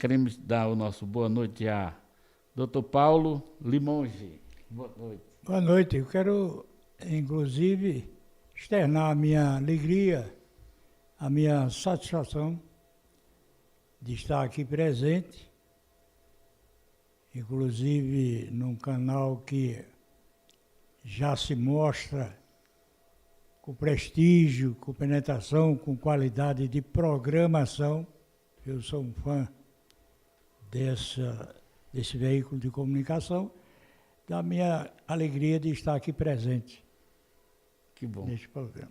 queremos dar o nosso boa noite a Dr. Paulo Limonge. Boa noite. Boa noite. Eu quero, inclusive, externar a minha alegria, a minha satisfação de estar aqui presente, inclusive num canal que já se mostra com prestígio, com penetração, com qualidade de programação. Eu sou um fã desse veículo de comunicação, da minha alegria de estar aqui presente. Que bom. Neste programa.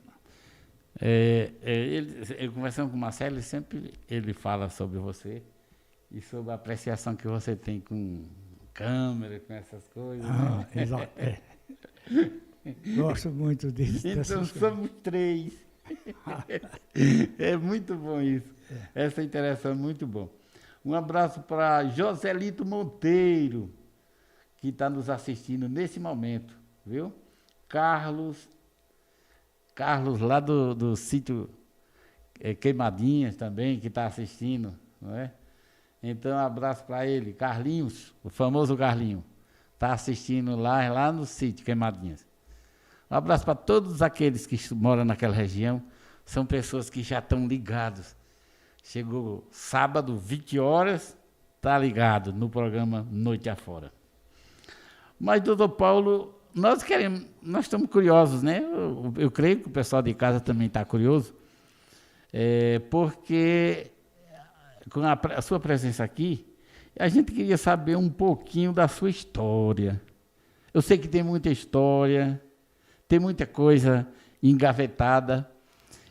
Ele conversando com o Marcelo, ele fala sobre você e sobre a apreciação que você tem com câmera, com essas coisas. Ah, né? Exato. É. Gosto muito disso. Então somos três. É muito bom isso. Essa interação é muito bom. Um abraço para Joselito Monteiro, que está nos assistindo nesse momento, viu? Carlos lá do sítio Queimadinhas também, que está assistindo, não é? Então, um abraço para ele. Carlinhos, o famoso Carlinho, está assistindo lá no sítio Queimadinhas. Um abraço para todos aqueles que moram naquela região. São pessoas que já estão ligados. Chegou sábado, 20 horas, está ligado no programa Noite Afora. Mas, doutor Paulo, nós estamos curiosos, né? Eu creio que o pessoal de casa também está curioso, porque com a sua presença aqui, a gente queria saber um pouquinho da sua história. Eu sei que tem muita história, tem muita coisa engavetada,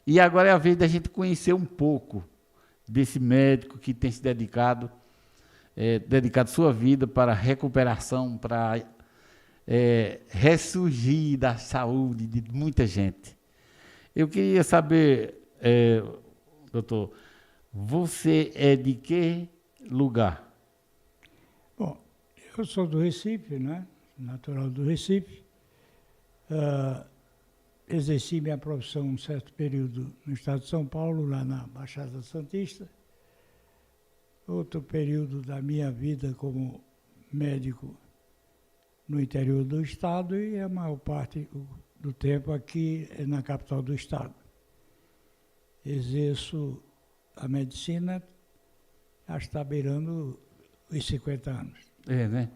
e agora é a vez da gente conhecer um pouco desse médico que tem se dedicado sua vida para a recuperação, para ressurgir da saúde de muita gente. Eu queria saber, doutor, você é de que lugar? Bom, eu sou do Recife, né? Natural do Recife. Exerci minha profissão um certo período no estado de São Paulo, lá na Baixada Santista. Outro período da minha vida como médico no interior do estado e a maior parte do tempo aqui na capital do estado. Exerço a medicina, já está beirando os 50 anos. É, né?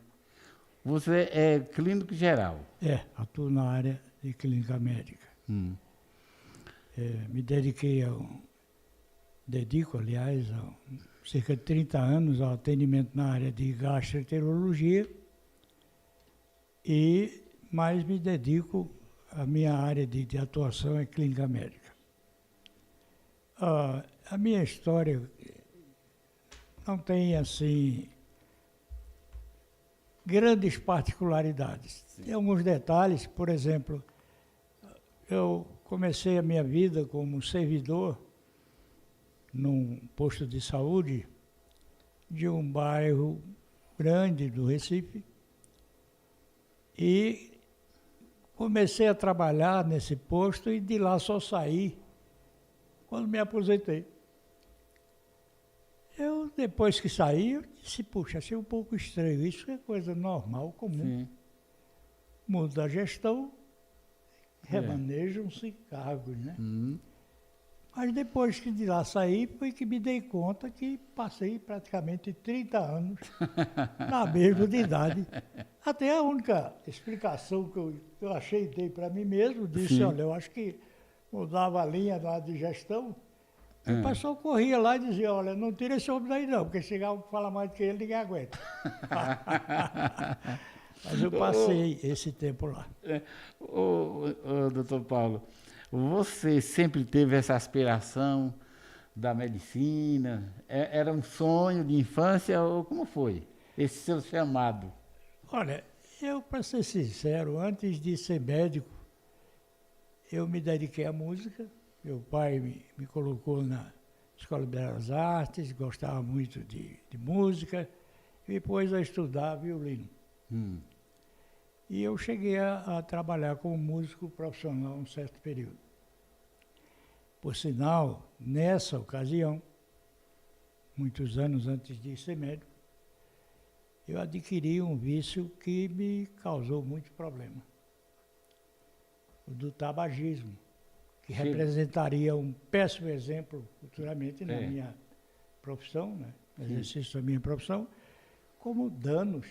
Você é clínico geral? Atuo na área de clínica médica. Me dedico, aliás, há cerca de 30 anos ao atendimento na área de gastroenterologia, mas me dedico, a minha área de atuação é clínica médica. A minha história não tem, assim, grandes particularidades. Sim. Tem alguns detalhes, por exemplo, eu comecei a minha vida como servidor num posto de saúde de um bairro grande do Recife e comecei a trabalhar nesse posto e de lá só saí quando me aposentei. Depois que saí, eu disse, puxa, achei um pouco estranho, isso é coisa normal, comum. Sim. Muda a gestão, remanejam-se cargos, né? Mas depois que de lá saí, foi que me dei conta que passei praticamente 30 anos na mesma de idade. Até a única explicação que eu achei, dei para mim mesmo, disse, olha, eu acho que mudava a linha lá de gestão, e o pessoal corria lá e dizia, olha, não tira esse homem daí não, porque chegava para falar mais do que ele, ninguém aguenta. Mas eu passei esse tempo lá. Doutor Paulo, você sempre teve essa aspiração da medicina? Era um sonho de infância ou como foi esse seu chamado? Olha, eu, para ser sincero, antes de ser médico, eu me dediquei à música. Meu pai me colocou na Escola de Belas Artes, gostava muito de música, e me pôs a estudar violino. E eu cheguei a trabalhar como músico profissional um certo período. Por sinal, nessa ocasião, muitos anos antes de ser médico, eu adquiri um vício que me causou muito problema. O do tabagismo, que Chega. representaria um péssimo exemplo futuramente na É. minha profissão, né? No Sim. exercício da minha profissão, como danos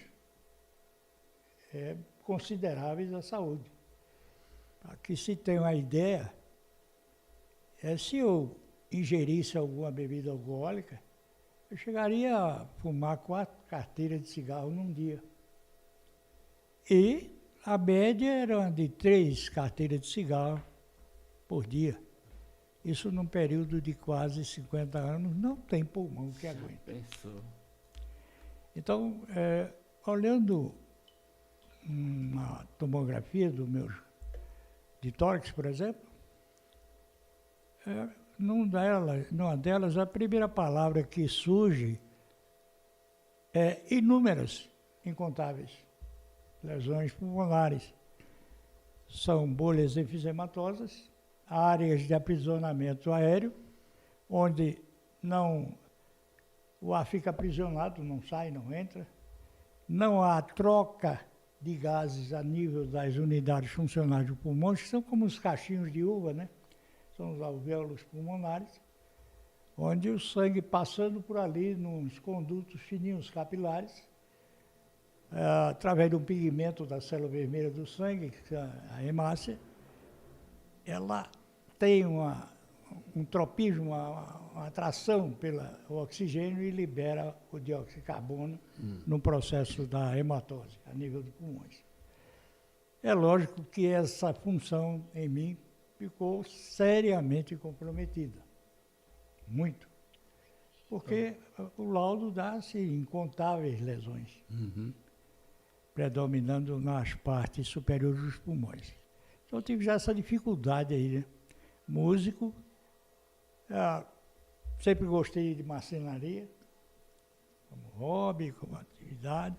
consideráveis à saúde. Para que se tenha uma ideia, se eu ingerisse alguma bebida alcoólica, eu chegaria a fumar 4 carteiras de cigarro num dia. E a média era de 3 carteiras de cigarro por dia. Isso num período de quase 50 anos, não tem pulmão que aguente. Pensou. Então, olhando uma tomografia do meu de tórax, por exemplo, numa delas, a primeira palavra que surge é inúmeras, incontáveis lesões pulmonares. São bolhas enfisematosas, áreas de aprisionamento aéreo, onde o ar fica aprisionado, não sai, não entra. Não há troca de gases a nível das unidades funcionais do pulmão, que são como os cachinhos de uva, né? São os alvéolos pulmonares, onde o sangue passando por ali, nos condutos fininhos capilares, através de um pigmento da célula vermelha do sangue, que é a hemácia, ela tem um tropismo, uma atração pelo oxigênio e libera o dióxido de carbono no processo da hematose, a nível dos pulmões. É lógico que essa função em mim ficou seriamente comprometida. Muito. Porque o laudo dá-se incontáveis lesões, predominando nas partes superiores dos pulmões. Então eu tive já essa dificuldade aí, né? Músico, sempre gostei de marcenaria, como hobby, como atividade.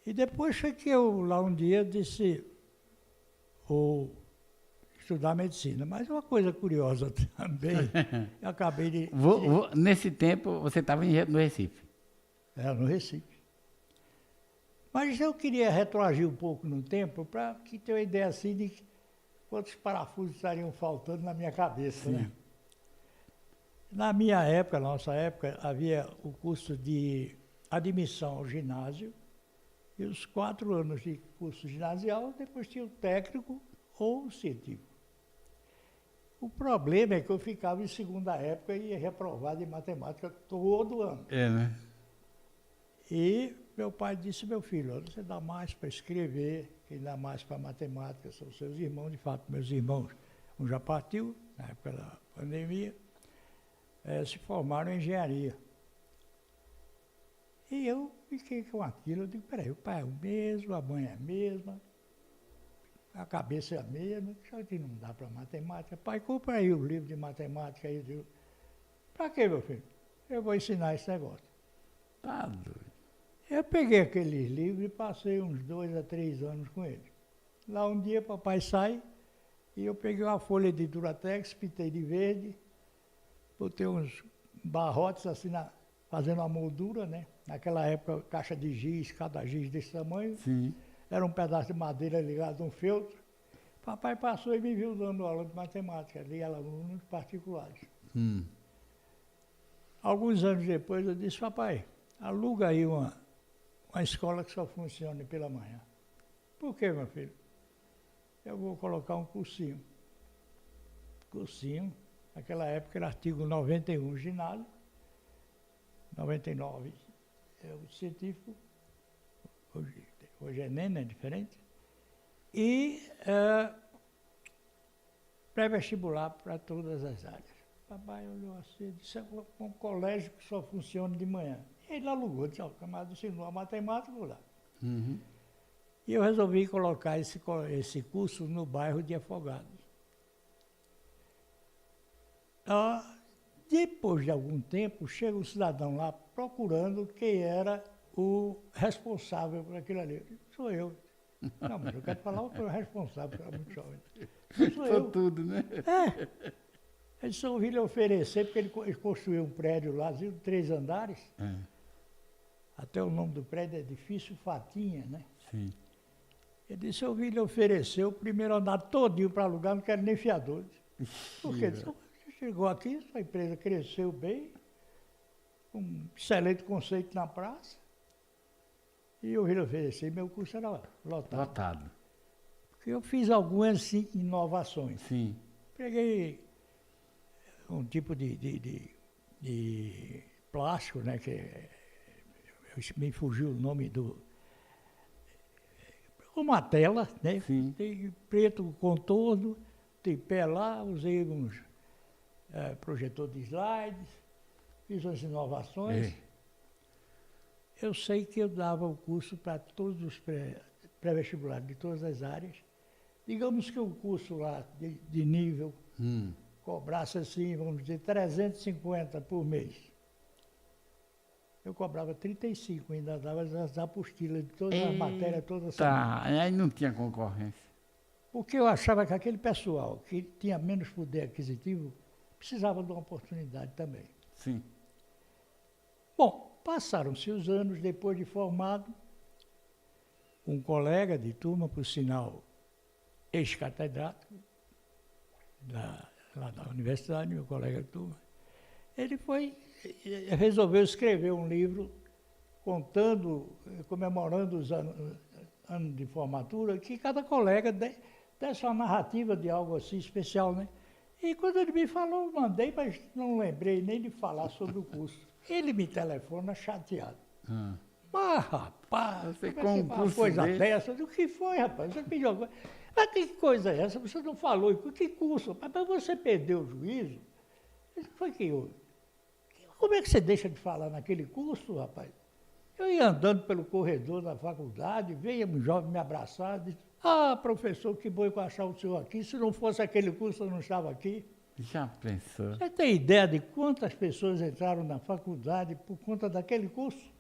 E depois foi que eu, lá um dia, disse, vou estudar medicina. Mas uma coisa curiosa também, eu acabei de... Nesse tempo, você estava no Recife? No Recife. Mas eu queria retroagir um pouco no tempo para que tenha uma ideia assim de quantos parafusos estariam faltando na minha cabeça, né? Na minha época, na nossa época, havia o curso de admissão ao ginásio e os 4 anos de curso ginasial, depois tinha o técnico ou o científico. O problema é que eu ficava em segunda época e ia reprovado em matemática todo ano. Né? E meu pai disse, meu filho, você dá mais para escrever, quem dá mais para matemática são seus irmãos. De fato, meus irmãos, um já partiu, na época da pandemia, se formaram em engenharia. E eu fiquei com aquilo, eu digo, peraí, o pai é o mesmo, a mãe é a mesma, a cabeça é a mesma, só que não dá para matemática. Pai, compra aí o livro de matemática aí. Eu digo, para quê, meu filho? Eu vou ensinar esse negócio. Tá doido. Eu peguei aqueles livros e passei uns 2 a 3 anos com eles. Lá um dia papai sai e eu peguei uma folha de Duratex, pintei de verde, botei uns barrotes assim, fazendo uma moldura, né? Naquela época, caixa de giz, cada giz desse tamanho. Sim. Era um pedaço de madeira ligado a um feltro. Papai passou e me viu dando aula de matemática, ali alunos particulares. Alguns anos depois eu disse, papai, aluga aí uma escola que só funcione pela manhã. Por quê, meu filho? Eu vou colocar um cursinho. Cursinho, naquela época era artigo 91 ginásio, 99 é o científico, hoje é Enem, é diferente, e pré-vestibular para todas as áreas. Papai olhou assim e disse, um colégio que só funciona de manhã. E ele alugou, disse, ó, o camarada ensinou a matemática, vou lá. E eu resolvi colocar esse curso no bairro de Afogados. Depois de algum tempo, chega um cidadão lá procurando quem era o responsável por aquilo ali. Eu disse, sou eu. Não, mas eu quero falar o responsável, porque era muito jovem. Sou eu. tudo, né? Eu disse, eu ouvi lhe oferecer, porque ele construiu um prédio lá, de 3 andares. Até o nome do prédio é Edifício Fatinha, né? Sim. Ele disse, eu ouvi lhe oferecer o primeiro andar todinho para alugar, não quero nem fiador. Porque ele disse, você chegou aqui, sua empresa cresceu bem, um excelente conceito na praça, e eu ouvi lhe oferecer, meu curso era lotado. Lotado. Porque eu fiz algumas inovações. Sim. Peguei um tipo de plástico, né, me fugiu o nome do... Uma tela, né? Sim. Tem preto contorno, tem pé lá, usei uns projetor de slides, fiz umas inovações. Eu sei que eu dava o curso para todos os pré-vestibulares de todas as áreas. Digamos que um curso lá de nível cobrasse assim, vamos dizer, 350 por mês. Eu cobrava 35, ainda dava as apostilas de todas as matérias, toda semana. Tá, aí não tinha concorrência. Porque eu achava que aquele pessoal que tinha menos poder aquisitivo precisava de uma oportunidade também. Sim. Bom, passaram-se os anos depois de formado, um colega de turma, por sinal, ex-catedrático, lá da universidade, meu colega de turma, ele resolveu escrever um livro comemorando os anos de formatura, que cada colega desse uma narrativa de algo assim especial, né? E quando ele me falou, eu mandei, mas não lembrei nem de falar sobre o curso. Ele me telefona chateado. Mas, rapaz, você como é que uma coisa dessa? O que foi, rapaz? Você pediu alguma coisa? Mas que coisa é essa? Você não falou. Que curso? Mas você perdeu o juízo? Foi que houve? Como é que você deixa de falar naquele curso, rapaz? Eu ia andando pelo corredor da faculdade, veio um jovem me abraçar, disse, professor, que bom que eu achar o senhor aqui. Se não fosse aquele curso, eu não estava aqui. Já pensou? Você tem ideia de quantas pessoas entraram na faculdade por conta daquele curso?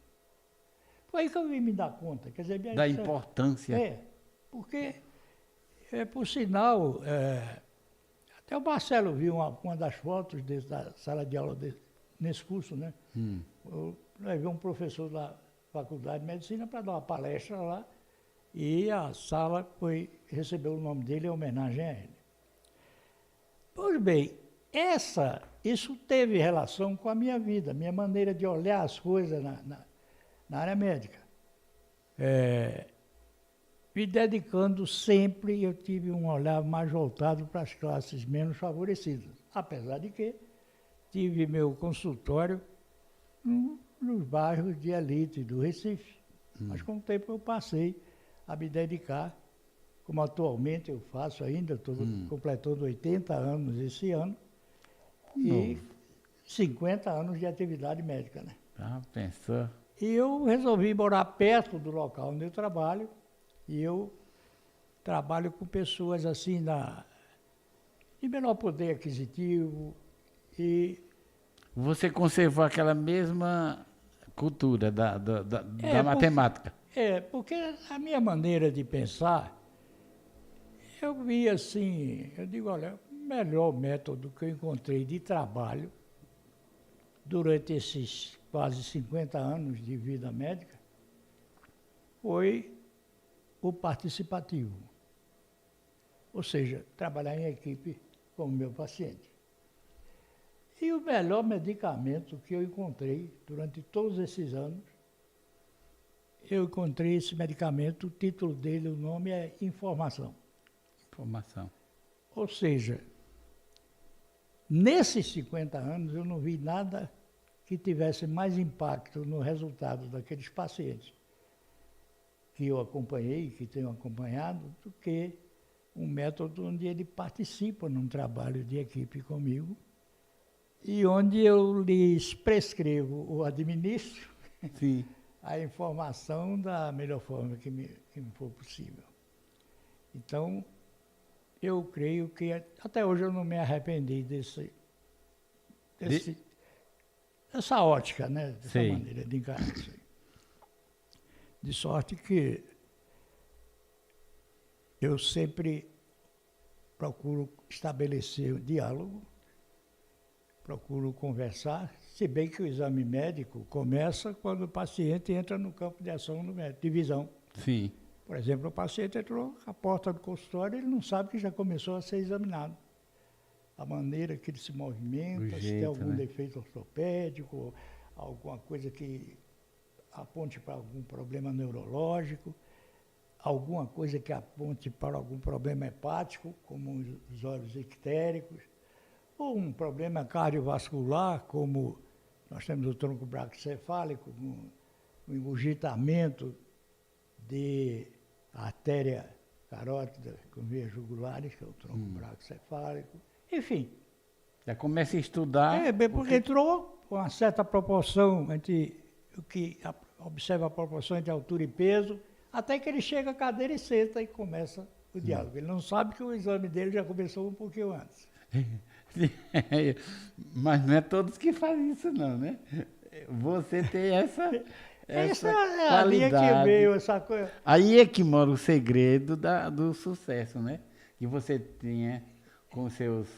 Foi aí que eu vim me dar conta. Quer dizer, da importância. Porque, por sinal, até o Marcelo viu uma das fotos da sala de aula nesse curso, né? Eu levei um professor da Faculdade de Medicina para dar uma palestra lá e a sala recebeu o nome dele em homenagem a ele. Pois bem, isso teve relação com a minha vida, minha maneira de olhar as coisas na área médica. Me dedicando sempre, eu tive um olhar mais voltado para as classes menos favorecidas, apesar de que tive meu consultório nos bairros de elite do Recife. Mas com o tempo eu passei a me dedicar, como atualmente eu faço ainda, estou completando 80 anos esse ano, e 50 anos de atividade médica, né? Pensou? E eu resolvi morar perto do local onde eu trabalho, e eu trabalho com pessoas assim de menor poder aquisitivo e... Você conservou aquela mesma cultura da matemática? Porque a minha maneira de pensar, eu vi assim, eu digo, olha, o melhor método que eu encontrei de trabalho durante esses quase 50 anos de vida médica foi o participativo. Ou seja, trabalhar em equipe com o meu paciente. E o melhor medicamento que eu encontrei durante todos esses anos, eu encontrei esse medicamento, o título dele, o nome é Informação. Informação. Ou seja, nesses 50 anos eu não vi nada que tivesse mais impacto no resultado daqueles pacientes que eu acompanhei, que tenho acompanhado, do que um método onde ele participa num trabalho de equipe comigo e onde eu lhes prescrevo ou administro a informação da melhor forma que me for possível. Então, eu creio que até hoje eu não me arrependi dessa ótica, né? Dessa maneira de encarar isso aí. De sorte que eu sempre procuro estabelecer o diálogo procuro conversar, se bem que o exame médico começa quando o paciente entra no campo de ação do médico, de visão. Sim. Por exemplo, o paciente entrou à porta do consultório, ele não sabe que já começou a ser examinado. A maneira que ele se movimenta, se tem algum defeito ortopédico, alguma coisa que aponte para algum problema neurológico, alguma coisa que aponte para algum problema hepático, como os olhos ictéricos, ou um problema cardiovascular, como nós temos o tronco braquicefálico, o engurgitamento de artéria carótida com veias jugulares, que é o tronco braquicefálico. Enfim. Já começa a estudar. Porque entrou com uma certa proporção entre o que observa a proporção entre altura e peso, até que ele chega à cadeira e senta e começa o diálogo. Ele não sabe que o exame dele já começou um pouquinho antes. Mas não é todos que fazem isso não, né? Você tem essa é qualidade. A linha que veio, essa coisa. Aí é que mora o segredo do sucesso, né? Que você tenha com seus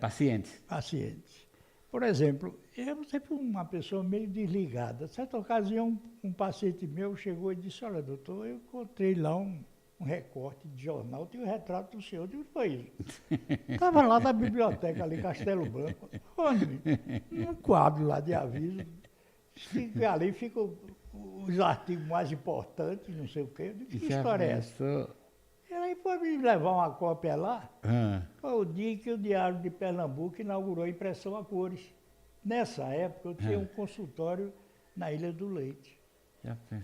pacientes. Pacientes. Por exemplo, eu sempre fui uma pessoa meio desligada. Certa ocasião, um paciente meu chegou e disse, olha, doutor, eu encontrei lá um recorte de jornal, tem o retrato do senhor. Eu digo, foi isso. Estava lá na biblioteca, ali, Castelo Branco. Onde? Um quadro lá de aviso. Ali ficam os artigos mais importantes, não sei o quê. Eu digo, que história é essa? E aí foi me levar uma cópia lá. Foi o dia que o Diário de Pernambuco inaugurou a impressão a cores. Nessa época, eu tinha um consultório na Ilha do Leite.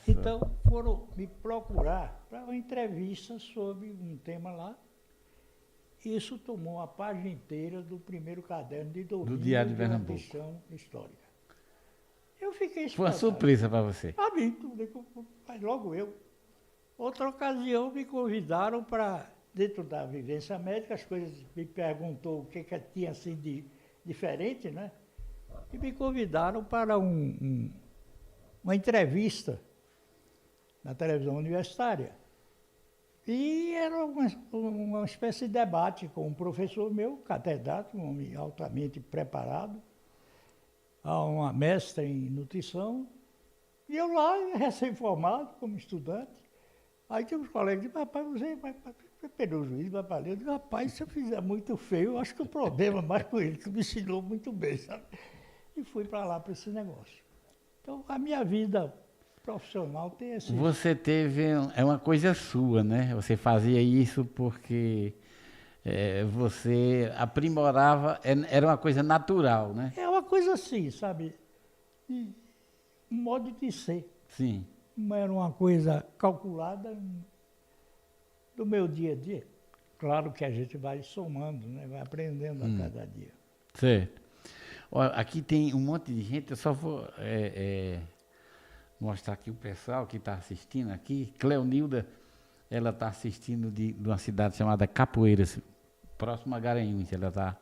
Então, foram me procurar para uma entrevista sobre um tema lá. Isso tomou a página inteira do primeiro caderno de domínio do Diário de uma Pernambuco. questão histórica. Eu fiquei Foi uma surpresa para você. Para mim, mas logo eu. Outra ocasião me convidaram para, dentro da vivência médica, as coisas, me perguntou o que tinha assim de diferente, né? E me convidaram para uma entrevista na televisão universitária. E era uma espécie de debate com um professor meu, catedrático, um homem altamente preparado, uma mestra em nutrição, e eu lá, recém-formado, como estudante. Aí tinha uns colegas que diziam, rapaz, você perdeu o juízo, vai para ler. Eu digo, rapaz, se eu fizer muito feio, eu acho que o problema é mais com ele, que me ensinou muito bem, sabe? E fui para lá, para esse negócio. Então, a minha vida profissional tem esse... Você teve... É uma coisa sua, né? Você fazia isso porque você aprimorava... Era uma coisa natural, né? É uma coisa assim, sabe? Um modo de ser. Sim. Não era uma coisa calculada do meu dia a dia. Claro que a gente vai somando, né? Vai aprendendo a cada dia. Certo. Olha, aqui tem um monte de gente, eu só vou mostrar aqui o pessoal que está assistindo aqui. Cleonilda, ela está assistindo de uma cidade chamada Capoeiras, próximo a Garanhuns, ela está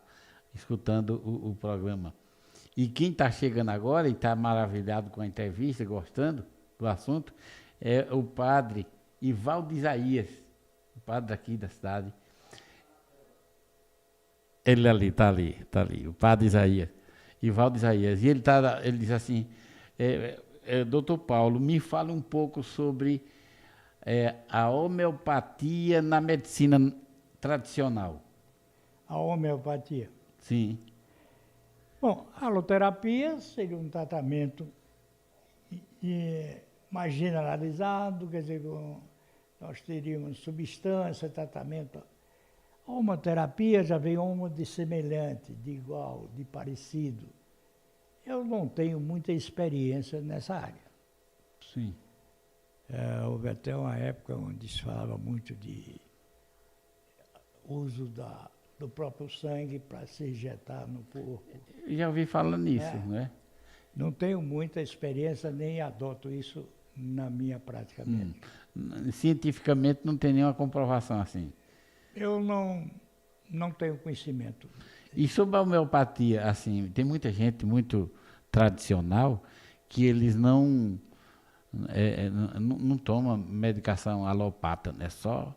escutando o programa. E quem está chegando agora e está maravilhado com a entrevista, gostando do assunto, é o padre Ivaldo Isaías, o padre daqui da cidade. Ele ali, está ali, o padre Isaías, Ivaldo Isaías. E ele diz assim, doutor Paulo, me fala um pouco sobre a homeopatia na medicina tradicional. A homeopatia? Sim. Bom, a aloterapia seria um tratamento mais generalizado, quer dizer, nós teríamos substância, tratamento. A homoterapia já vem homo de semelhante, de igual, de parecido. Eu não tenho muita experiência nessa área. Sim. Houve até uma época onde se falava muito de uso do próprio sangue para se injetar no corpo. Já ouvi falar nisso, né? Não tenho muita experiência, nem adoto isso na minha prática médica. Cientificamente não tem nenhuma comprovação assim? Eu não tenho conhecimento. E sobre a homeopatia, assim, tem muita gente muito tradicional que eles não tomam medicação alopata, né? Só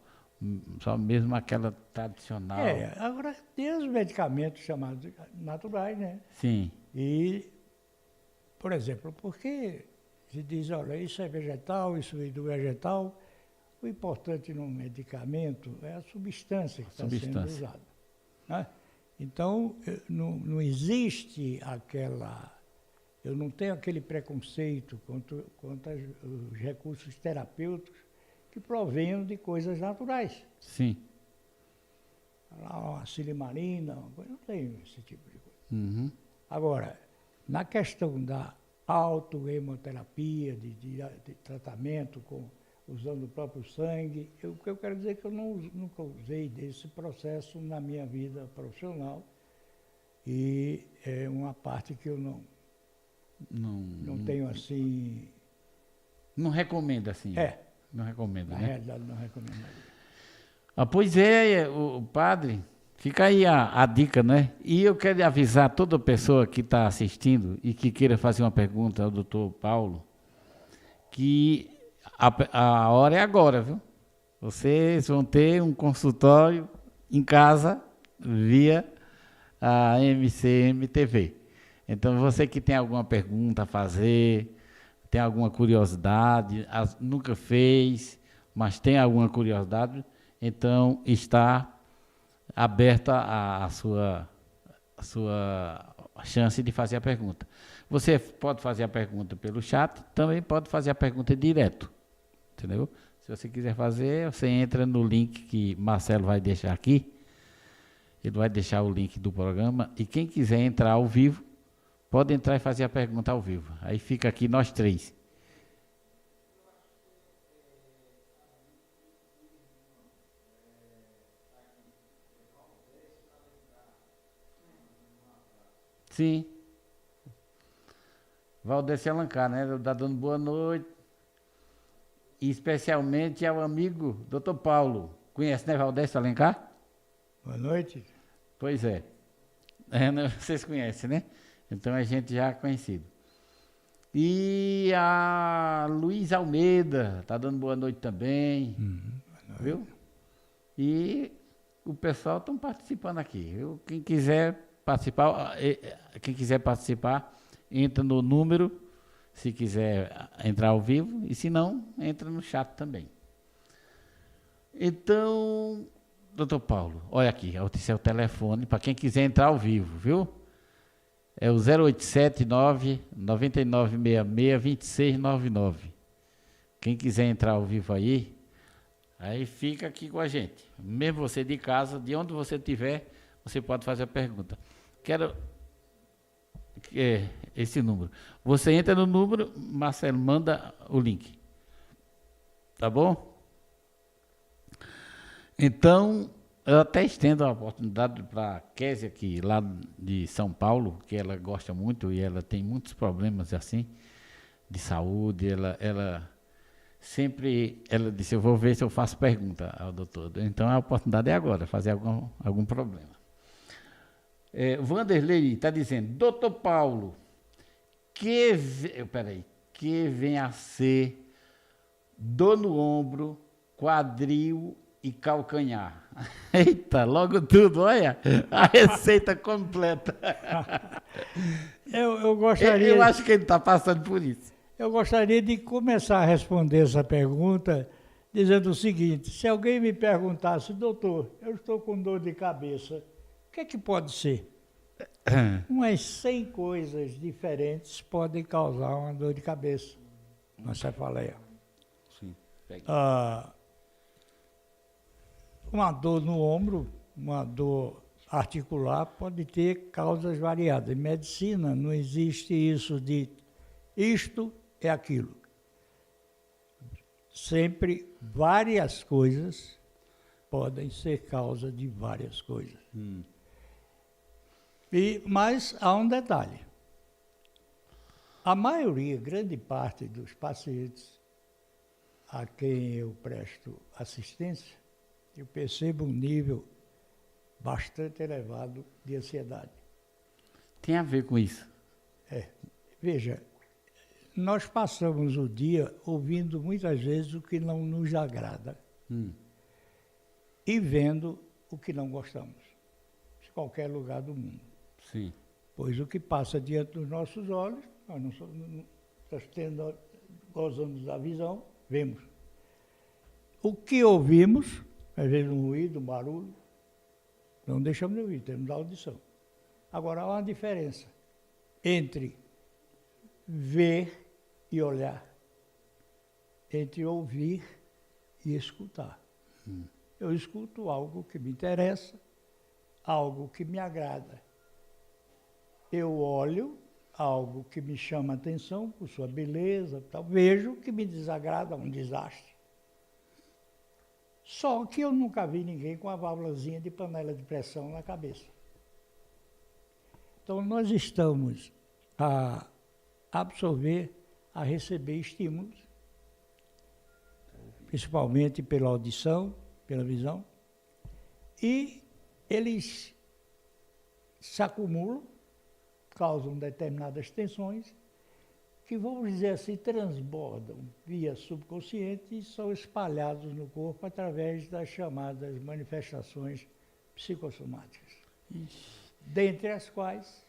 Só mesmo aquela tradicional. Agora tem os medicamentos chamados naturais, né? Sim. E, por exemplo, porque se diz, olha, isso é vegetal, isso é do vegetal, o importante no medicamento é a substância que está sendo usada. Né? Então, não existe eu não tenho aquele preconceito quanto os recursos terapêuticos que provenham de coisas naturais. Sim. Uma silimarina, não tenho esse tipo de coisa. Uhum. Agora, na questão da autohemoterapia, de tratamento usando o próprio sangue, eu quero dizer que eu nunca usei desse processo na minha vida profissional e é uma parte que eu não tenho assim... Não recomendo assim. Não recomendo, na né? realidade não recomendaria. Pois é, o padre, fica aí a dica, né? E eu quero avisar toda pessoa que está assistindo e que queira fazer uma pergunta ao doutor Paulo, que a hora é agora, viu? Vocês vão ter um consultório em casa via a MCM TV. Então, você que tem alguma pergunta a fazer, tem alguma curiosidade, nunca fez, mas tem alguma curiosidade, então está aberta a sua chance de fazer a pergunta. Você pode fazer a pergunta pelo chat, também pode fazer a pergunta direto, entendeu? Se você quiser fazer, você entra no link que Marcelo vai deixar aqui, ele vai deixar o link do programa, e quem quiser entrar ao vivo, pode entrar e fazer a pergunta ao vivo. Aí fica aqui nós três. Sim. Valdeci Alencar, né? Está dando boa noite. E especialmente ao amigo Dr. Paulo. Conhece, né, Valdeci Alencar? Boa noite. Pois é. Vocês conhecem, né? Então a gente já é conhecido. E a Luiz Almeida está dando boa noite também. Boa noite. Viu? E o pessoal está participando aqui. Viu? Quem quiser participar, entra no número, se quiser entrar ao vivo, e se não, entra no chat também. Então, doutor Paulo, olha aqui, esse é o telefone para quem quiser entrar ao vivo, viu? É o 0879-9966-2699. Quem quiser entrar ao vivo aí fica aqui com a gente. Mesmo você de casa, de onde você estiver, você pode fazer a pergunta. Quero esse número. Você entra no número, Marcelo manda o link. Tá bom? Então, eu até estendo a oportunidade para a Késia, que lá de São Paulo, que ela gosta muito e ela tem muitos problemas assim, de saúde, ela disse, eu vou ver se eu faço pergunta ao doutor. Então, a oportunidade é agora, fazer algum problema. Vanderlei está dizendo, doutor Paulo, que vem a ser dor no ombro, quadril e calcanhar. Eita, logo tudo, olha, a receita completa. Eu gostaria... Eu acho que ele está passando por isso. Eu gostaria de começar a responder essa pergunta dizendo o seguinte, se alguém me perguntasse, doutor, eu estou com dor de cabeça, o que é que pode ser? Umas 100 coisas diferentes podem causar uma dor de cabeça, uma cefaleia. Sim, uma dor no ombro, uma dor articular, pode ter causas variadas. Em medicina não existe isso de isto é aquilo. Sempre várias coisas podem ser causa de várias coisas. Mas há um detalhe. A maioria, grande parte dos pacientes a quem eu presto assistência, eu percebo um nível bastante elevado de ansiedade. Tem a ver com isso? Veja, nós passamos o dia ouvindo muitas vezes o que não nos agrada. e vendo o que não gostamos, de qualquer lugar do mundo. Sim. Pois o que passa diante dos nossos olhos, nós gozamos da visão, vemos. O que ouvimos, às vezes um ruído, um barulho, não deixamos de ouvir, temos audição. Agora, há uma diferença entre ver e olhar, entre ouvir e escutar. Eu escuto algo que me interessa, algo que me agrada. Eu olho algo que me chama a atenção por sua beleza, tal. Vejo que me desagrada, um desastre. Só que eu nunca vi ninguém com a válvulazinha de panela de pressão na cabeça. Então, nós estamos a absorver, a receber estímulos, principalmente pela audição, pela visão, e eles se acumulam, causam determinadas tensões, que, vamos dizer assim, transbordam via subconsciente e são espalhados no corpo através das chamadas manifestações psicossomáticas. Dentre as quais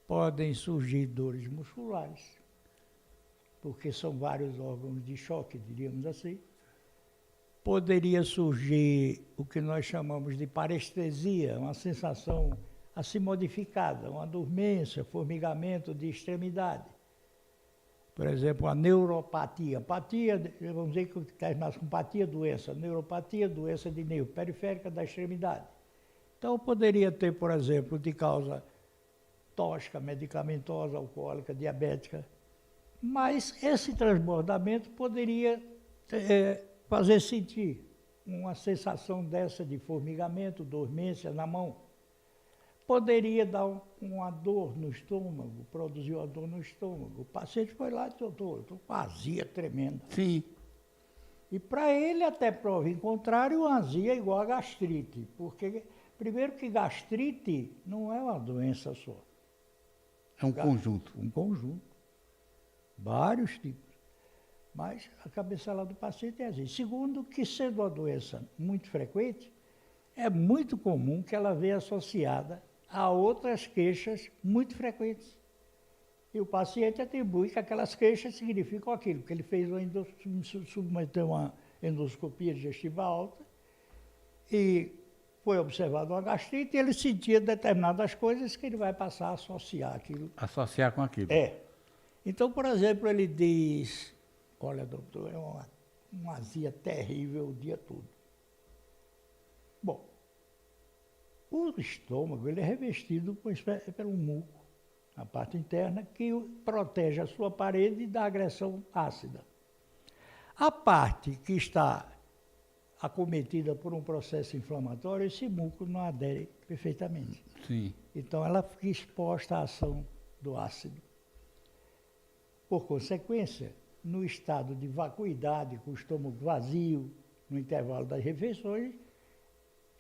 podem surgir dores musculares, porque são vários órgãos de choque, diríamos assim. Poderia surgir o que nós chamamos de parestesia, uma sensação assim modificada, uma dormência, formigamento de extremidade. Por exemplo, a neuropatia. Apatia, vamos dizer que termina com patia, doença. Neuropatia, doença de nervo periférica da extremidade. Então, poderia ter, por exemplo, de causa tóxica, medicamentosa, alcoólica, diabética. Mas esse transbordamento poderia fazer sentir uma sensação dessa de formigamento, dormência na mão. Poderia dar uma dor no estômago, produzir uma dor no estômago. O paciente foi lá e disse, doutor, eu estou com azia tremenda. Sim. E para ele, até prova em contrário, uma azia é igual a gastrite. Porque, primeiro que gastrite não é uma doença só. É um conjunto. Um conjunto. Vários tipos. Mas a cabeçada do paciente é assim. Segundo, que sendo uma doença muito frequente, é muito comum que ela venha associada a outras queixas muito frequentes. E o paciente atribui que aquelas queixas significam aquilo, que ele fez submeteu uma endoscopia digestiva alta e foi observado uma gastrite e ele sentia determinadas coisas que ele vai passar a associar aquilo. Associar com aquilo. É. Então, por exemplo, ele diz, olha, doutor, é uma azia terrível o dia todo. Bom, o estômago ele é revestido pelo muco, a parte interna, que protege a sua parede da agressão ácida. A parte que está acometida por um processo inflamatório, esse muco não adere perfeitamente. Sim. Então, ela fica exposta à ação do ácido. Por consequência, no estado de vacuidade, com o estômago vazio, no intervalo das refeições,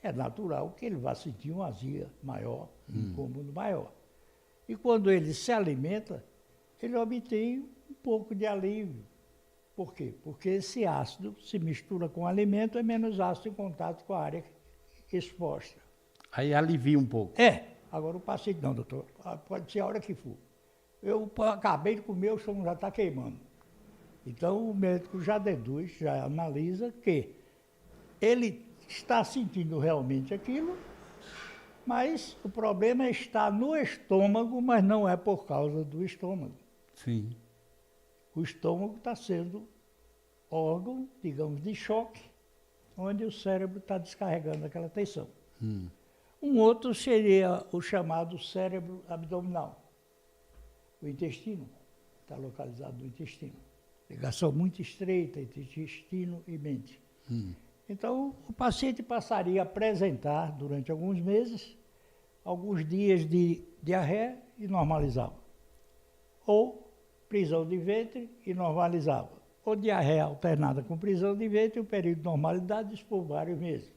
é natural que ele vá sentir uma azia maior, um incômodo maior. E quando ele se alimenta, ele obtém um pouco de alívio. Por quê? Porque esse ácido se mistura com o alimento, é menos ácido em contato com a área exposta. Aí alivia um pouco. Agora o paciente, não, doutor, pode ser a hora que for. Eu acabei de comer, o estômago já está queimando. Então o médico já deduz, já analisa que ele está sentindo realmente aquilo, mas o problema está no estômago, mas não é por causa do estômago. Sim. O estômago está sendo órgão, digamos, de choque, onde o cérebro está descarregando aquela tensão. Um outro seria o chamado cérebro abdominal. O intestino está localizado no intestino. Ligação muito estreita entre intestino e mente. Então, o paciente passaria a apresentar, durante alguns meses, alguns dias de diarreia e normalizava. Ou prisão de ventre e normalizava. Ou diarreia alternada com prisão de ventre, o período de normalidade por vários meses.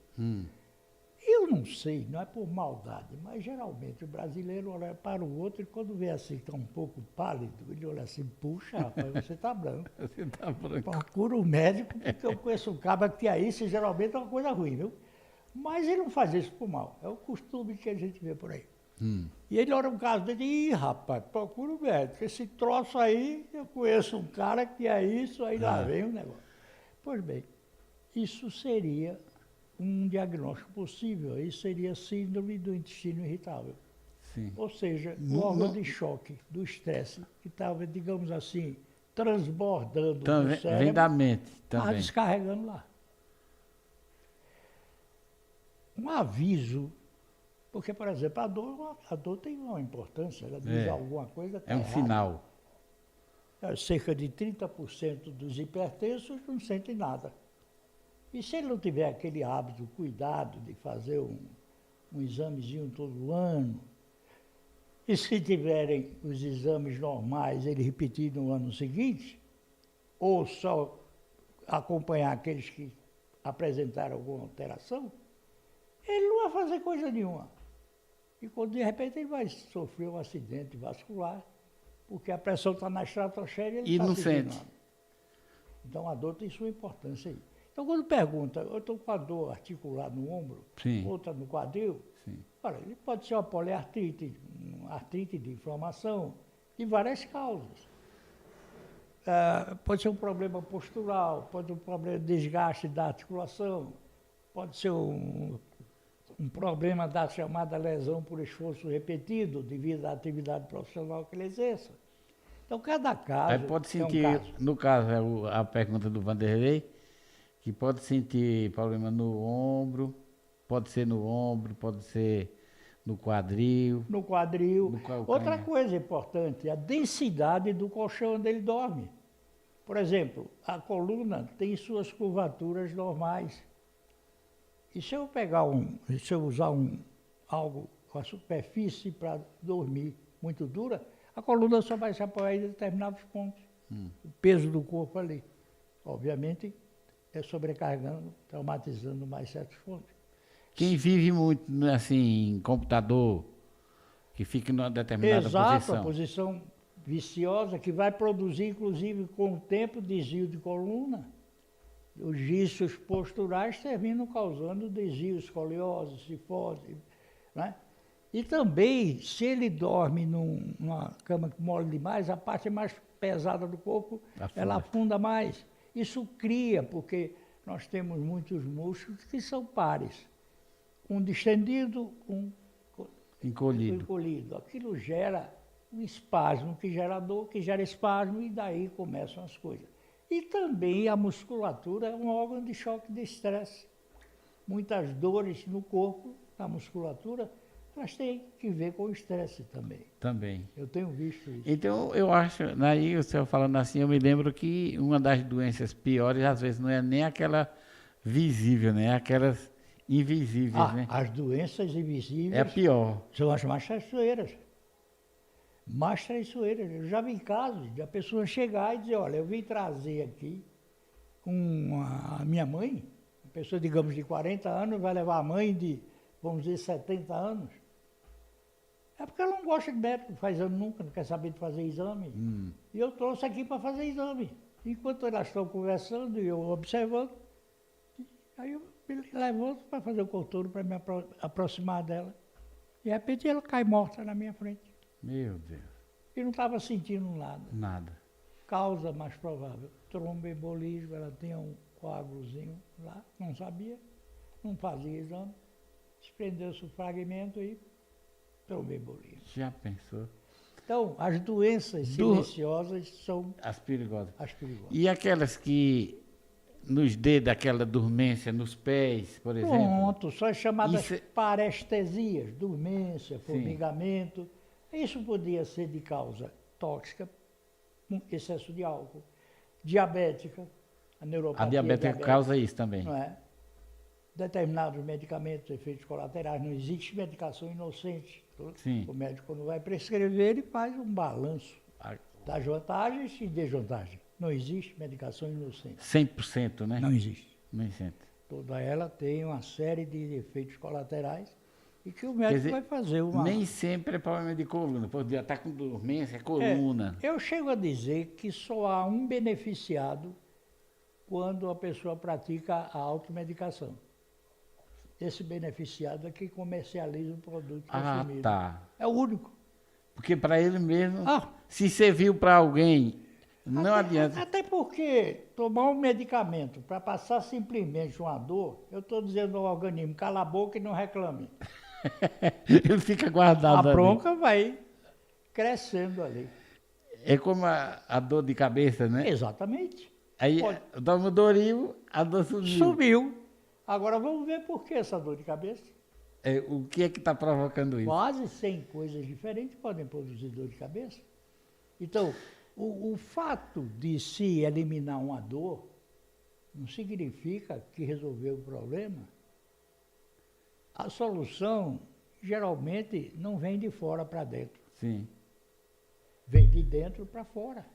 Eu não sei, não é por maldade, mas geralmente o brasileiro olha para o outro e quando vê assim, está um pouco pálido, ele olha assim, puxa, rapaz, você está branco. Você está branco. Procura um médico, porque eu conheço um cara que tinha isso e geralmente é uma coisa ruim, viu? Mas ele não faz isso por mal, é o costume que a gente vê por aí. E ele olha um caso dele e diz, rapaz, procura um médico, esse troço aí, eu conheço um cara que tinha isso, aí lá vem o negócio. Pois bem, isso seria um diagnóstico possível, isso seria síndrome do intestino irritável. Sim. Ou seja, o órgão de choque do estresse, que estava, digamos assim, transbordando Então, no vem cérebro, da mente estava também. descarregando lá. Um aviso, porque, por exemplo, a dor tem uma importância, ela diz alguma coisa tá É um errada. sinal. Cerca de 30% dos hipertensos não sentem nada. E se ele não tiver aquele hábito, cuidado de fazer um examezinho todo ano, e se tiverem os exames normais, ele repetir no ano seguinte, ou só acompanhar aqueles que apresentaram alguma alteração, ele não vai fazer coisa nenhuma. E quando de repente ele vai sofrer um acidente vascular, porque a pressão está na estratosfera e ele está não sentindo sente. nada. Então a dor tem sua importância aí. Então quando pergunta, eu estou com a dor articular no ombro, Sim. outra no quadril, Sim. olha, ele pode ser uma poliartrite, uma artrite de inflamação, de várias causas. Pode ser um problema postural, pode ser um problema de desgaste da articulação, pode ser um problema da chamada lesão por esforço repetido devido à atividade profissional que ele exerça. Então, cada caso Aí pode é um sentir, caso. no caso, a pergunta do Vanderlei, que pode sentir problema no ombro, pode ser no quadril. No quadril. No calcanhar. Outra coisa importante, a densidade do colchão onde ele dorme. Por exemplo, a coluna tem suas curvaturas normais. E se eu usar algo com a superfície para dormir muito dura, a coluna só vai se apoiar em determinados pontos. O peso do corpo ali. Obviamente, é sobrecarregando, traumatizando mais certos pontos. Quem vive muito, assim, em computador, que fica numa determinada Exato, posição. a posição viciosa, que vai produzir, inclusive, com o tempo, desvio de coluna. Os vícios posturais terminam causando desvio, escoliose, cifose, né? E também, se ele dorme numa cama que mole demais, a parte mais pesada do corpo, ela afunda mais. Isso cria, porque nós temos muitos músculos que são pares. Um distendido, um encolhido. Aquilo gera um espasmo, que gera dor, que gera espasmo, e daí começam as coisas. E também a musculatura é um órgão de choque de estresse. Muitas dores no corpo, na musculatura, elas têm que ver com o estresse também. Também. Eu tenho visto isso. Então, eu acho, aí o senhor falando assim, eu me lembro que uma das doenças piores, às vezes, não é nem aquela visível, né? É aquelas invisíveis, né? As doenças invisíveis É a pior. são as mais traiçoeiras. Mais traiçoeiras. Eu já vi casos de a pessoa chegar e dizer, olha, eu vim trazer aqui a minha mãe, uma pessoa, digamos, de 40 anos, vai levar a mãe de, vamos dizer, 70 anos. É porque ela não gosta de médico, não faz exame nunca, não quer saber de fazer exame. E eu trouxe aqui para fazer exame. Enquanto elas estão conversando e eu observando, aí eu me levanto para fazer o contorno, para me aproximar dela. De repente ela cai morta na minha frente. Meu Deus. E não estava sentindo nada. Nada. Causa mais provável, tromboembolismo, ela tinha um coágulozinho lá, não sabia, não fazia exame, desprendeu-se o fragmento e tromboembolismo. Já pensou? Então, as doenças silenciosas são as perigosas. As perigosas. E aquelas que nos dedos, aquela dormência nos pés, por exemplo? Pronto, são as chamadas Isso... parestesias, dormência, formigamento. Isso podia ser de causa tóxica, excesso de álcool, diabética, a neuropatia. A diabetes causa isso também. Não é? Determinados medicamentos, efeitos colaterais, não existe medicação inocente. Sim. O médico, quando vai prescrever, ele faz um balanço das vantagens e desvantagens. Não existe medicação inocente. 100%, né? Não existe. Não existe. Toda ela tem uma série de efeitos colaterais e que o Quer médico dizer, vai fazer uma... nem sempre é problema de coluna. Pode estar com dormência, é coluna. Eu chego a dizer que só há um beneficiado quando a pessoa pratica a automedicação. Esse beneficiado é quem comercializa o produto consumido. Tá. É o único. Porque para ele mesmo, Ah. se serviu para alguém, não adianta. Até porque tomar um medicamento para passar simplesmente uma dor, eu estou dizendo ao organismo, cala a boca e não reclame. Ele fica guardado A ali. bronca vai crescendo ali. É como a dor de cabeça, né? Exatamente. Aí, Pode. toma o Doril, a dor sumiu. Subiu. Agora vamos ver por que essa dor de cabeça. O que é que está provocando isso? Quase 100 coisas diferentes podem produzir dor de cabeça. Então, o fato de se eliminar uma dor não significa que resolveu o problema. A solução, geralmente, não vem de fora para dentro. Sim. Vem de dentro para fora.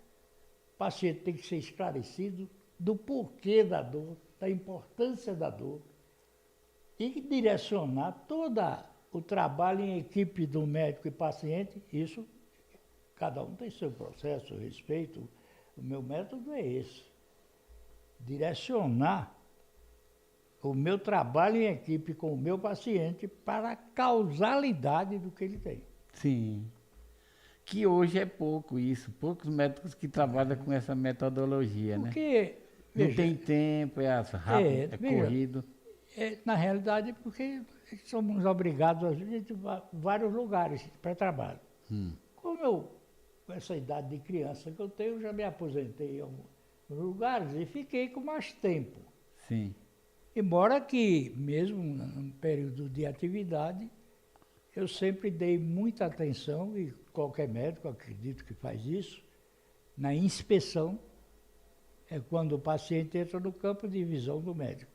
O paciente tem que ser esclarecido do porquê da dor, da importância da dor, e direcionar todo o trabalho em equipe do médico e paciente. Isso, cada um tem seu processo, respeito. O meu método é esse. Direcionar o meu trabalho em equipe com o meu paciente para a causalidade do que ele tem. Sim. Que hoje é pouco isso. Poucos médicos que trabalham com essa metodologia, né? Porque, Não veja, tem tempo, é rápido, é veja, corrido. na realidade, porque somos obrigados a ir a vários lugares para trabalho. Como eu, com essa idade de criança que eu tenho, eu já me aposentei em alguns lugares e fiquei com mais tempo. Sim. Embora que, mesmo no período de atividade, eu sempre dei muita atenção, e qualquer médico, acredito que faz isso, na inspeção, é quando o paciente entra no campo de visão do médico.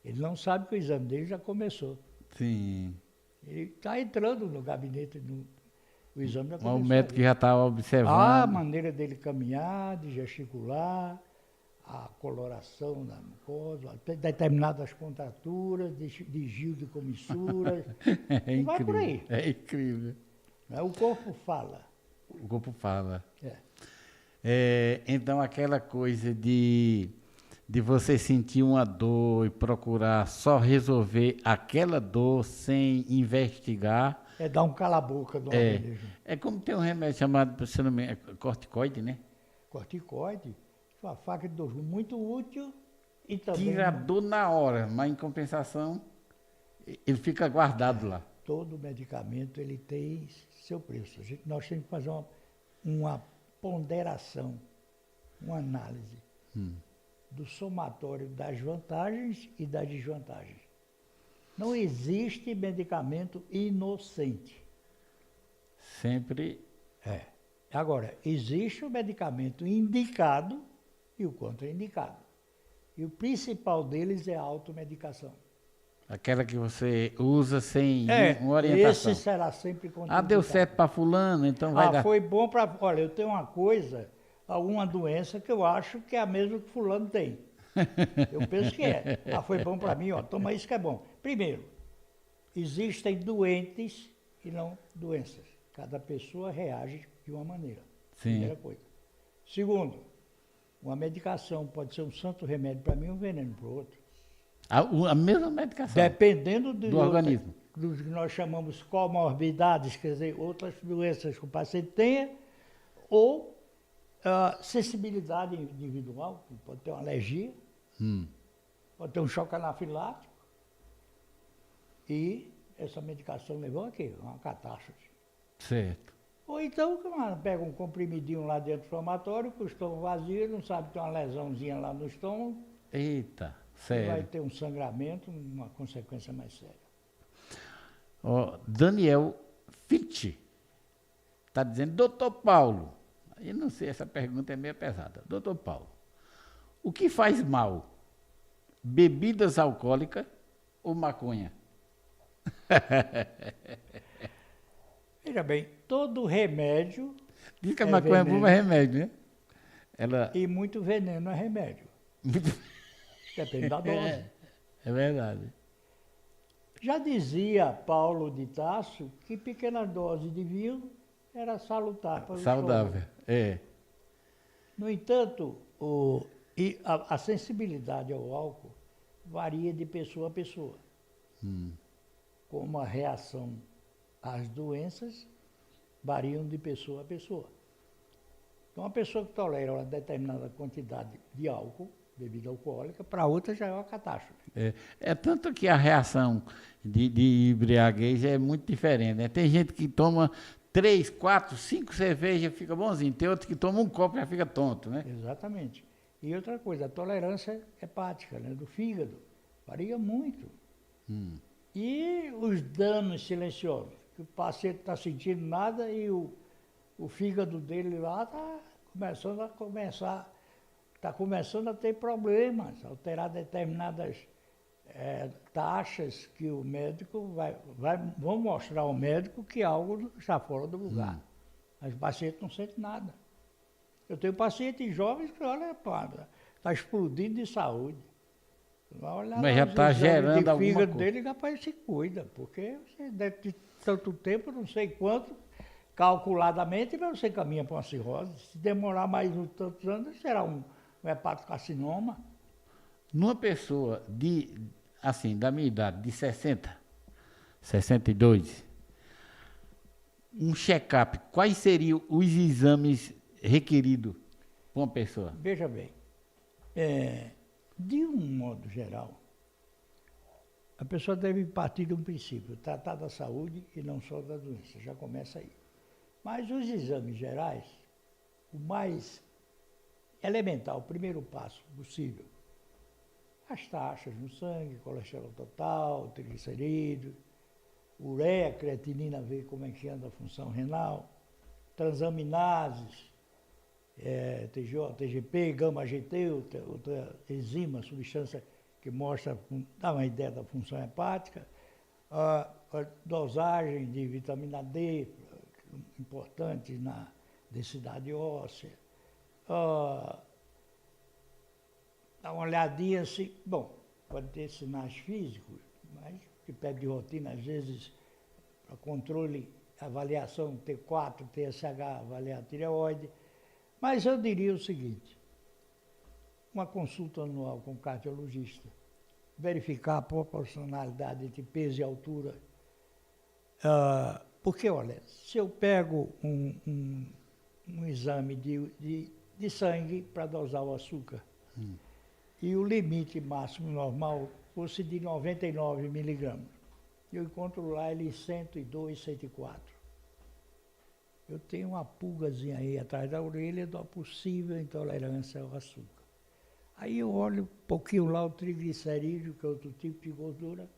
Ele não sabe que o exame dele já começou. Sim. Ele está entrando no gabinete, o exame já começou. O médico já está observando. A maneira dele caminhar, de gesticular, a coloração da mucosa, determinadas contraturas, de giro de comissuras. É E vai por aí. incrível. É incrível. O corpo fala. O corpo fala. É. Então, aquela coisa de você sentir uma dor e procurar só resolver aquela dor sem investigar. É dar um cala-boca do organismo. É como tem um remédio chamado, se não me engano, corticoide, né? Corticoide, uma faca de dor muito útil e também... Tira a dor na hora, mas em compensação, ele fica guardado lá. Todo medicamento ele tem seu preço. Nós temos que fazer uma ponderação, uma análise do somatório das vantagens e das desvantagens. Não existe medicamento inocente. Sempre. Agora, existe o medicamento indicado e o contraindicado. E o principal deles é a automedicação. Aquela que você usa sem uma orientação. Esse será sempre contraindicado. Deu certo para fulano, então vai dar. Foi bom para... Olha, eu tenho uma coisa, alguma doença que eu acho que é a mesma que fulano tem. Eu penso que é. Foi bom para mim, toma isso que é bom. Primeiro, existem doentes e não doenças. Cada pessoa reage de uma maneira. Sim. Primeira coisa. Segundo, uma medicação pode ser um santo remédio para mim e um veneno para o outro. A mesma medicação. Dependendo do organismo. Dos que nós chamamos comorbidades, quer dizer, outras doenças que o paciente tenha, ou sensibilidade individual, pode ter uma alergia, pode ter um choque anafilático, e essa medicação levou aqui, uma catástrofe. Certo. Ou então, pega um comprimidinho lá dentro do inflamatório, com o estômago vazio, não sabe que tem uma lesãozinha lá no estômago. Eita, Vai sério. ter um sangramento, uma consequência mais séria. Daniel Fitch está dizendo, doutor Paulo, eu não sei, essa pergunta é meio pesada. Doutor Paulo, o que faz mal? Bebidas alcoólicas ou maconha? Veja bem, todo remédio... Diz que a maconha é bom, mas é remédio, né? E muito veneno é remédio. Depende da dose. É verdade. Já dizia Paulo de Tarso que pequenas doses de vinho era salutar para o Saudável. estômago. É. No entanto, a sensibilidade ao álcool varia de pessoa a pessoa, como a reação às doenças variam de pessoa a pessoa. Então, uma pessoa que tolera uma determinada quantidade de álcool, bebida alcoólica, para outra já é uma catástrofe. É tanto que a reação de embriaguez é muito diferente, né? Tem gente que toma 3, 4, 5 cervejas e fica bonzinho. Tem outro que toma um copo e já fica tonto, né? Exatamente. E outra coisa, a tolerância hepática, né, do fígado, varia muito. E os danos silenciosos, que o paciente está sentindo nada e o fígado dele lá está começando a ter problemas, alterar determinadas taxas que o médico vão mostrar ao médico que algo está fora do lugar. Mas o paciente não sente nada. Eu tenho pacientes jovens que, olha, está explodindo de saúde. Vai olhar Mas lá já os está exames gerando de alguma fígado coisa. dele, rapaz, se cuida, porque você deve ter tanto tempo, não sei quanto, calculadamente, mas você caminha para uma cirrose. Se demorar mais uns tantos anos, será um hepatocarcinoma. Numa pessoa assim, da minha idade, de 60, 62, um check-up, quais seriam os exames requeridos para uma pessoa? Veja bem, de um modo geral, a pessoa deve partir de um princípio, tratar da saúde e não só da doença, já começa aí. Mas os exames gerais, o mais elementar, o primeiro passo possível, as taxas no sangue, colesterol total, triglicerídeo, ureia, creatinina, ver como é que anda a função renal, transaminases, TGP, gama-GT, outra enzima, substância que dá uma ideia da função hepática, a dosagem de vitamina D, importante na densidade óssea, dá uma olhadinha assim, bom, pode ter sinais físicos, mas que pede de rotina, às vezes, para controle, avaliação T4, TSH, avaliar a tireoide. Mas eu diria o seguinte, uma consulta anual com o cardiologista, verificar a proporcionalidade entre peso e altura. Porque, olha, se eu pego um exame de sangue para dosar o açúcar, e o limite máximo normal fosse de 99 miligramas, eu encontro lá ele em 102, 104. Eu tenho uma pulgazinha aí atrás da orelha da possível intolerância ao açúcar. Aí eu olho um pouquinho lá o triglicerídeo, que é outro tipo de gordura,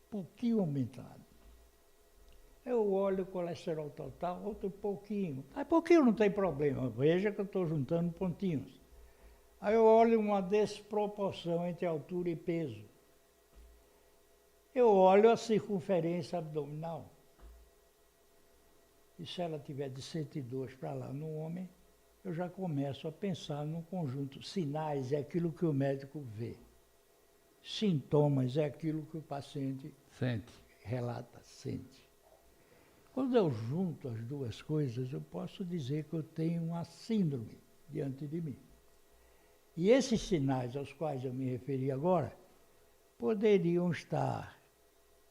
pouquinho aumentado. Eu olho o colesterol total, outro pouquinho. Aí pouquinho não tem problema, veja que eu estou juntando pontinhos. Aí eu olho uma desproporção entre altura e peso. Eu olho a circunferência abdominal. E se ela tiver de 102 para lá no homem, eu já começo a pensar num conjunto. Sinais é aquilo que o médico vê. Sintomas é aquilo que o paciente relata, sente. Quando eu junto as duas coisas, eu posso dizer que eu tenho uma síndrome diante de mim. E esses sinais aos quais eu me referi agora, poderiam estar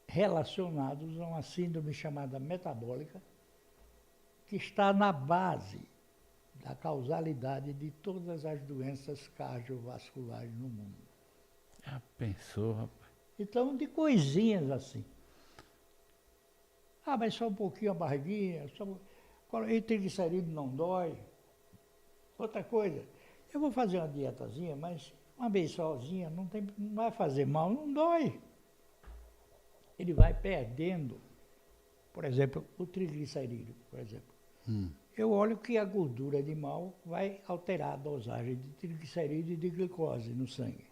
relacionados a uma síndrome chamada metabólica, que está na base da causalidade de todas as doenças cardiovasculares no mundo. Já pensou, rapaz? Então, de coisinhas assim. Mas só um pouquinho a barriguinha, e triglicerídeo não dói. Outra coisa, eu vou fazer uma dietazinha, mas uma vez sozinha não vai fazer mal, não dói. Ele vai perdendo, por exemplo, o triglicerídeo, por exemplo. Eu olho que a gordura animal vai alterar a dosagem de triglicerídeo e de glicose no sangue.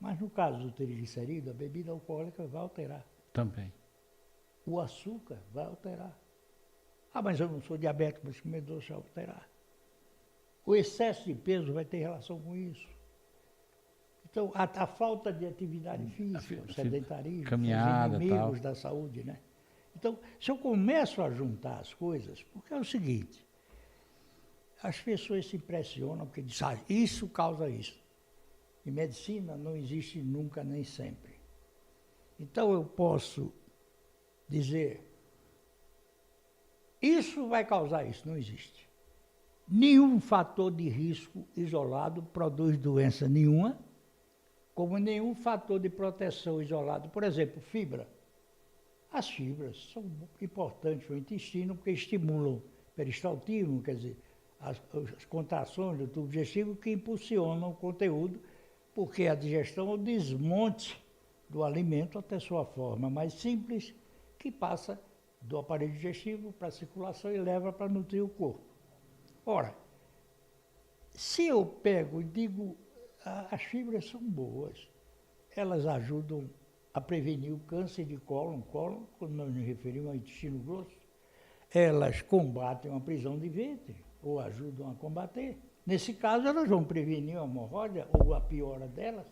Mas no caso do triglicerídeo, a bebida alcoólica vai alterar. Também. O açúcar vai alterar. Mas eu não sou diabético, mas comer doce vai alterar. O excesso de peso vai ter relação com isso. Então, a falta de atividade física, o sedentarismo, caminhada, os inimigos tal. da saúde, né? Então, se eu começo a juntar as coisas, porque é o seguinte, as pessoas se impressionam porque dizem, isso causa isso. Em medicina não existe nunca nem sempre. Então eu posso dizer, isso vai causar isso, não existe. Nenhum fator de risco isolado produz doença nenhuma, como nenhum fator de proteção isolado. Por exemplo, fibra. As fibras são importantes para o intestino porque estimulam o peristaltismo, quer dizer, as contrações do tubo digestivo que impulsionam o conteúdo, porque a digestão é o desmonte do alimento até sua forma mais simples, que passa do aparelho digestivo para a circulação e leva para nutrir o corpo. Ora, se eu pego e digo, as fibras são boas, elas ajudam a prevenir o câncer de cólon, quando nós nos referimos ao intestino grosso, elas combatem uma prisão de ventre, ou ajudam a combater. Nesse caso, elas vão prevenir a hemorroida, ou a piora delas,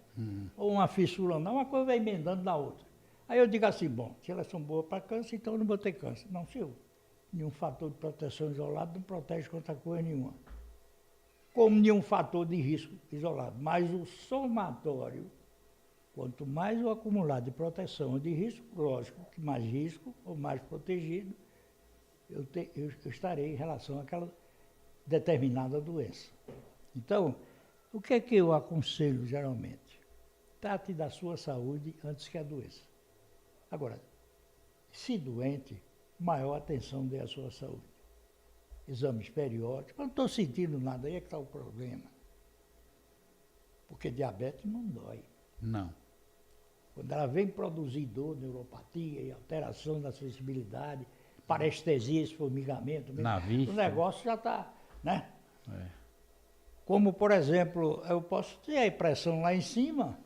ou uma fissura não, uma coisa vai emendando na outra. Aí eu digo assim, bom, se elas são boas para câncer, então eu não vou ter câncer. Não, senhor. Nenhum fator de proteção isolado não protege contra coisa nenhuma. Como nenhum fator de risco isolado. Mas o somatório, quanto mais o acumulado de proteção ou de risco, lógico que mais risco ou mais protegido eu estarei em relação àquela determinada doença. Então, o que é que eu aconselho geralmente? Trate da sua saúde antes que a doença. Agora, se doente, maior atenção dê à sua saúde. Exames periódicos. Eu não estou sentindo nada, aí é que está o problema. Porque diabetes não dói. Não. Quando ela vem produzir dor, neuropatia e alteração da sensibilidade, parestesia, esformigamento, Na vista. o negócio já está, né? É. Como, por exemplo, eu posso ter a pressão lá em cima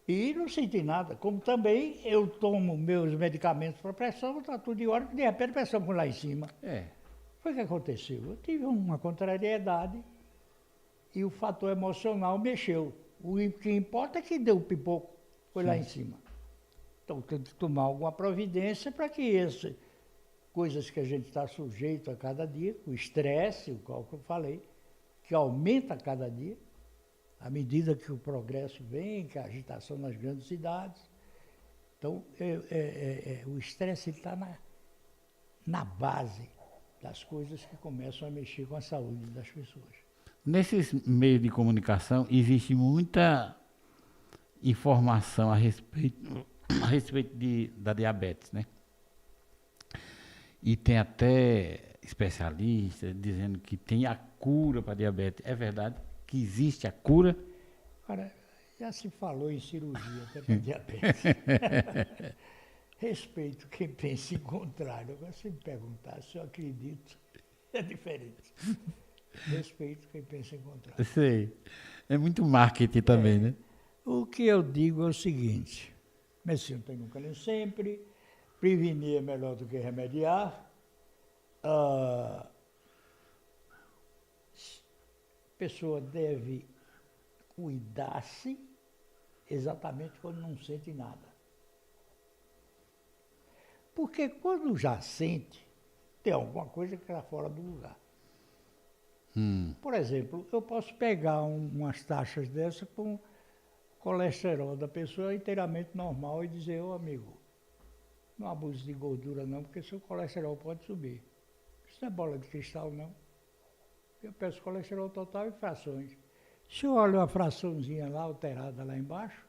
e não sentir nada. Como também eu tomo meus medicamentos para pressão, está tudo de ordem, de repente a pressão foi lá em cima. É. Foi o que aconteceu? Eu tive uma contrariedade e o fator emocional mexeu. O que importa é que deu o pipoco, foi lá em cima. Então tem que tomar alguma providência para que essas coisas que a gente está sujeito a cada dia, o estresse, o qual que eu falei, que aumenta a cada dia, à medida que o progresso vem, que a agitação nas grandes cidades. Então, o estresse está na base das coisas que começam a mexer com a saúde das pessoas. Nesses meios de comunicação existe muita informação a respeito da diabetes, né? E tem até especialistas dizendo que tem a cura para a diabetes. É verdade que existe a cura? Cara, já se falou em cirurgia até para diabetes. Respeito quem pensa em contrário. Agora, se me perguntar se eu acredito, é diferente. Respeito quem pensa em contrário. Sei. É muito marketing também, né? O que eu digo é o seguinte, medicina tem nunca nem sempre, prevenir é melhor do que remediar. A pessoa deve cuidar-se exatamente quando não sente nada. Porque quando já sente, tem alguma coisa que está fora do lugar. Por exemplo, eu posso pegar umas taxas dessas com colesterol da pessoa inteiramente normal e dizer, ô amigo, não abuse de gordura não, porque seu colesterol pode subir. Isso não é bola de cristal não. Eu peço colesterol total e frações. Se eu olho uma fraçãozinha lá alterada lá embaixo,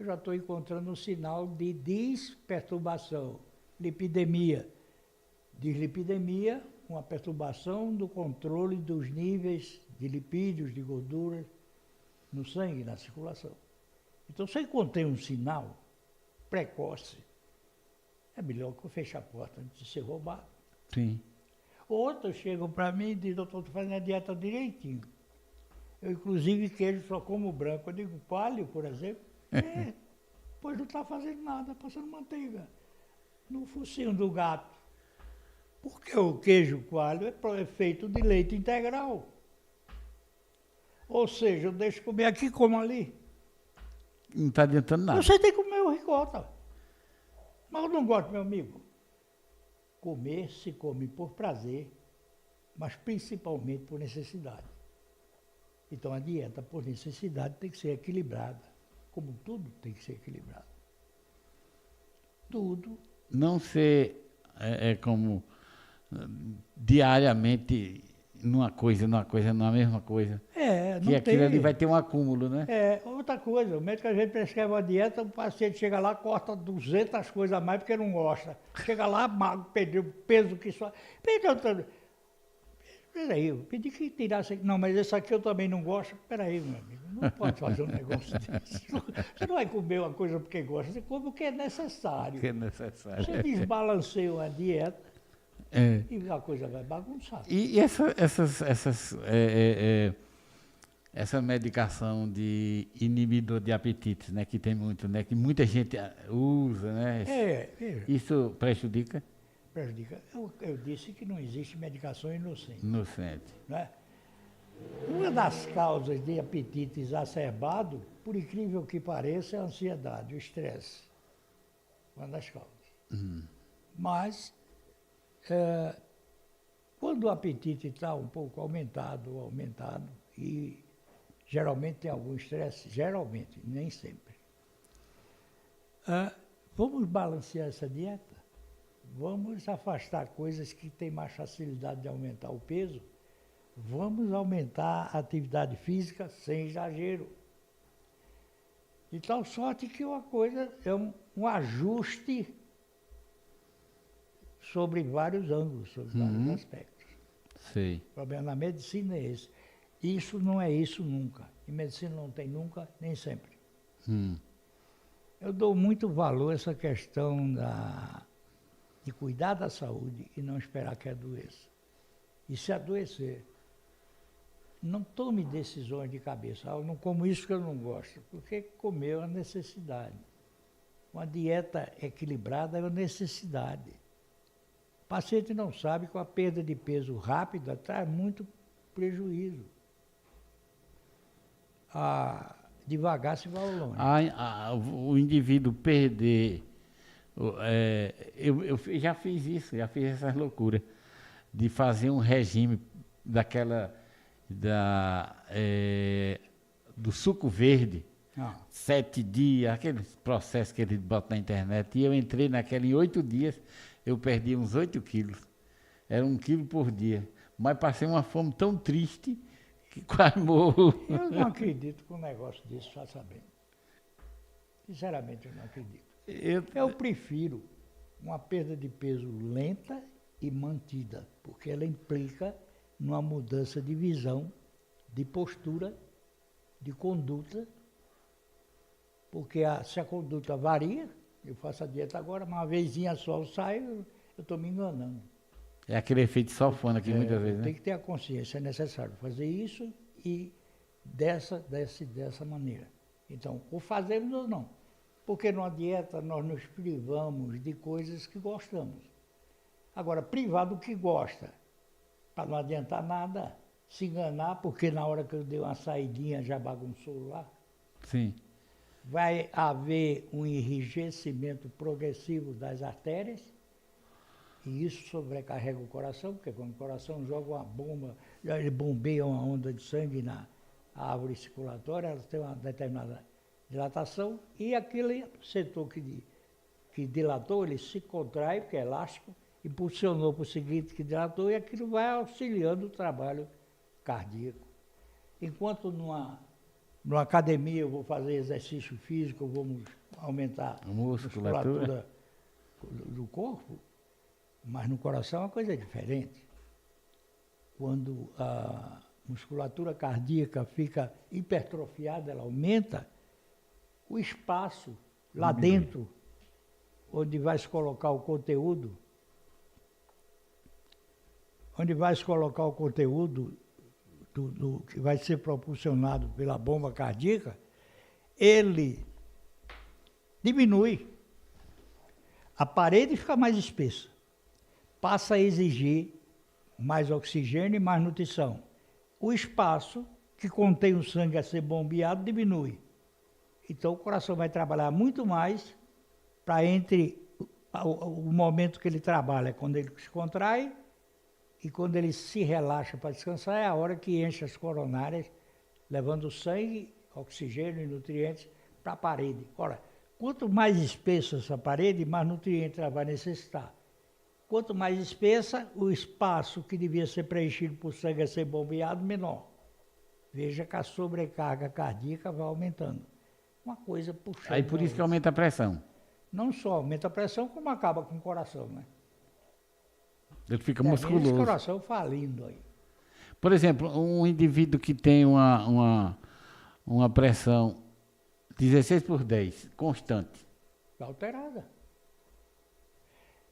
eu já estou encontrando um sinal de desperturbação, lipidemia. Dislipidemia, uma perturbação do controle dos níveis de lipídios, de gorduras no sangue, na circulação. Então, se eu encontrei um sinal precoce, é melhor que eu feche a porta antes de ser roubado. Sim. Outros chegam para mim e dizem, doutor, estou fazendo a dieta direitinho. Eu, inclusive, queijo só como branco. Eu digo, palho, por exemplo. Pois não está fazendo nada, passando manteiga no focinho do gato. Porque o queijo coalho é feito de leite integral. Ou seja, eu deixo comer aqui como ali. Não está adiantando nada. Você tem que comer o ricota. Mas eu não gosto, meu amigo. Comer se come por prazer, mas principalmente por necessidade. Então a dieta por necessidade tem que ser equilibrada. Como tudo tem que ser equilibrado. Tudo. Não ser como diariamente numa mesma coisa. Não Que aquilo tem. ali vai ter um acúmulo, né? Outra coisa, o médico às vezes prescreve uma dieta, o paciente chega lá, corta 200 coisas a mais porque não gosta. Chega lá, magro, perdeu o peso que só... Peraí, eu pedi que tirasse... Não, mas esse aqui eu também não gosto. Peraí, meu amigo, não pode fazer um negócio desse. Você não vai comer uma coisa porque gosta, você come o que é necessário. O que é necessário. Você desbalanceia uma dieta e a coisa vai bagunçar. E essa medicação de inibidor de apetite, né, que tem muito, né, que muita gente usa, né? Isso prejudica? Prejudica. Eu disse que não existe medicação inocente. Inocente. Né? Uma das causas de apetite exacerbado, por incrível que pareça, é a ansiedade, o estresse. Uma das causas. Mas, quando o apetite está um pouco aumentado, e geralmente tem algum estresse, geralmente, nem sempre. Vamos balancear essa dieta? Vamos afastar coisas que têm mais facilidade de aumentar o peso. Vamos aumentar a atividade física sem exagero. De tal sorte que uma coisa é um ajuste sobre vários ângulos, sobre vários aspectos. Sei. O problema na medicina é esse. Isso não é isso nunca. E medicina não tem nunca, nem sempre. Eu dou muito valor a essa questão de cuidar da saúde e não esperar que adoeça. E se adoecer, não tome decisões de cabeça. Eu não como isso que eu não gosto, porque comer é uma necessidade. Uma dieta equilibrada é uma necessidade. O paciente não sabe que a perda de peso rápida traz muito prejuízo. Devagar se vai ao longe. O indivíduo perder... eu já fiz isso, já fiz essas loucuras de fazer um regime do suco verde, 7 dias, aquele processo que ele bota na internet, e eu entrei naquela em 8 dias, eu perdi uns 8 quilos, era 1 quilo por dia, mas passei uma fome tão triste que quase morro. Eu não acredito que um negócio desse faça bem. Sinceramente, eu não acredito. Eu prefiro uma perda de peso lenta e mantida, porque ela implica numa mudança de visão, de postura, de conduta, porque se a conduta varia, eu faço a dieta agora, uma vezinha só eu saio, eu estou me enganando. É aquele efeito sanfona aqui muitas vezes, né? Tem que ter a consciência, é necessário fazer isso e dessa maneira. Então, ou fazemos ou não. Porque numa dieta nós nos privamos de coisas que gostamos. Agora, privar do que gosta, para não adiantar nada, se enganar, porque na hora que eu dei uma saidinha já bagunçou lá. Sim. Vai haver um enrijecimento progressivo das artérias, e isso sobrecarrega o coração, porque quando o coração joga uma bomba, ele bombeia uma onda de sangue na árvore circulatória, ela tem uma determinada dilatação, e aquele setor que dilatou, ele se contrai, porque é elástico, impulsionou para o seguinte que dilatou, e aquilo vai auxiliando o trabalho cardíaco. Enquanto numa academia eu vou fazer exercício físico, vamos aumentar a musculatura do corpo, mas no coração é uma coisa diferente. Quando a musculatura cardíaca fica hipertrofiada, ela aumenta, o espaço lá dentro, onde vai se colocar o conteúdo, do que vai ser propulsionado pela bomba cardíaca, ele diminui. A parede fica mais espessa, passa a exigir mais oxigênio e mais nutrição. O espaço que contém o sangue a ser bombeado diminui. Então o coração vai trabalhar muito mais para entre o momento que ele trabalha, quando ele se contrai e quando ele se relaxa para descansar, é a hora que enche as coronárias, levando sangue, oxigênio e nutrientes para a parede. Ora, quanto mais espessa essa parede, mais nutrientes ela vai necessitar. Quanto mais espessa, o espaço que devia ser preenchido por sangue a ser bombeado, menor. Veja que a sobrecarga cardíaca vai aumentando. Uma coisa puxando. Aí por isso que aumenta a pressão. Não só aumenta a pressão, como acaba com o coração, né? Ele fica Termina musculoso. esse coração falindo aí. Por exemplo, um indivíduo que tem uma pressão 16/10, constante. Alterada.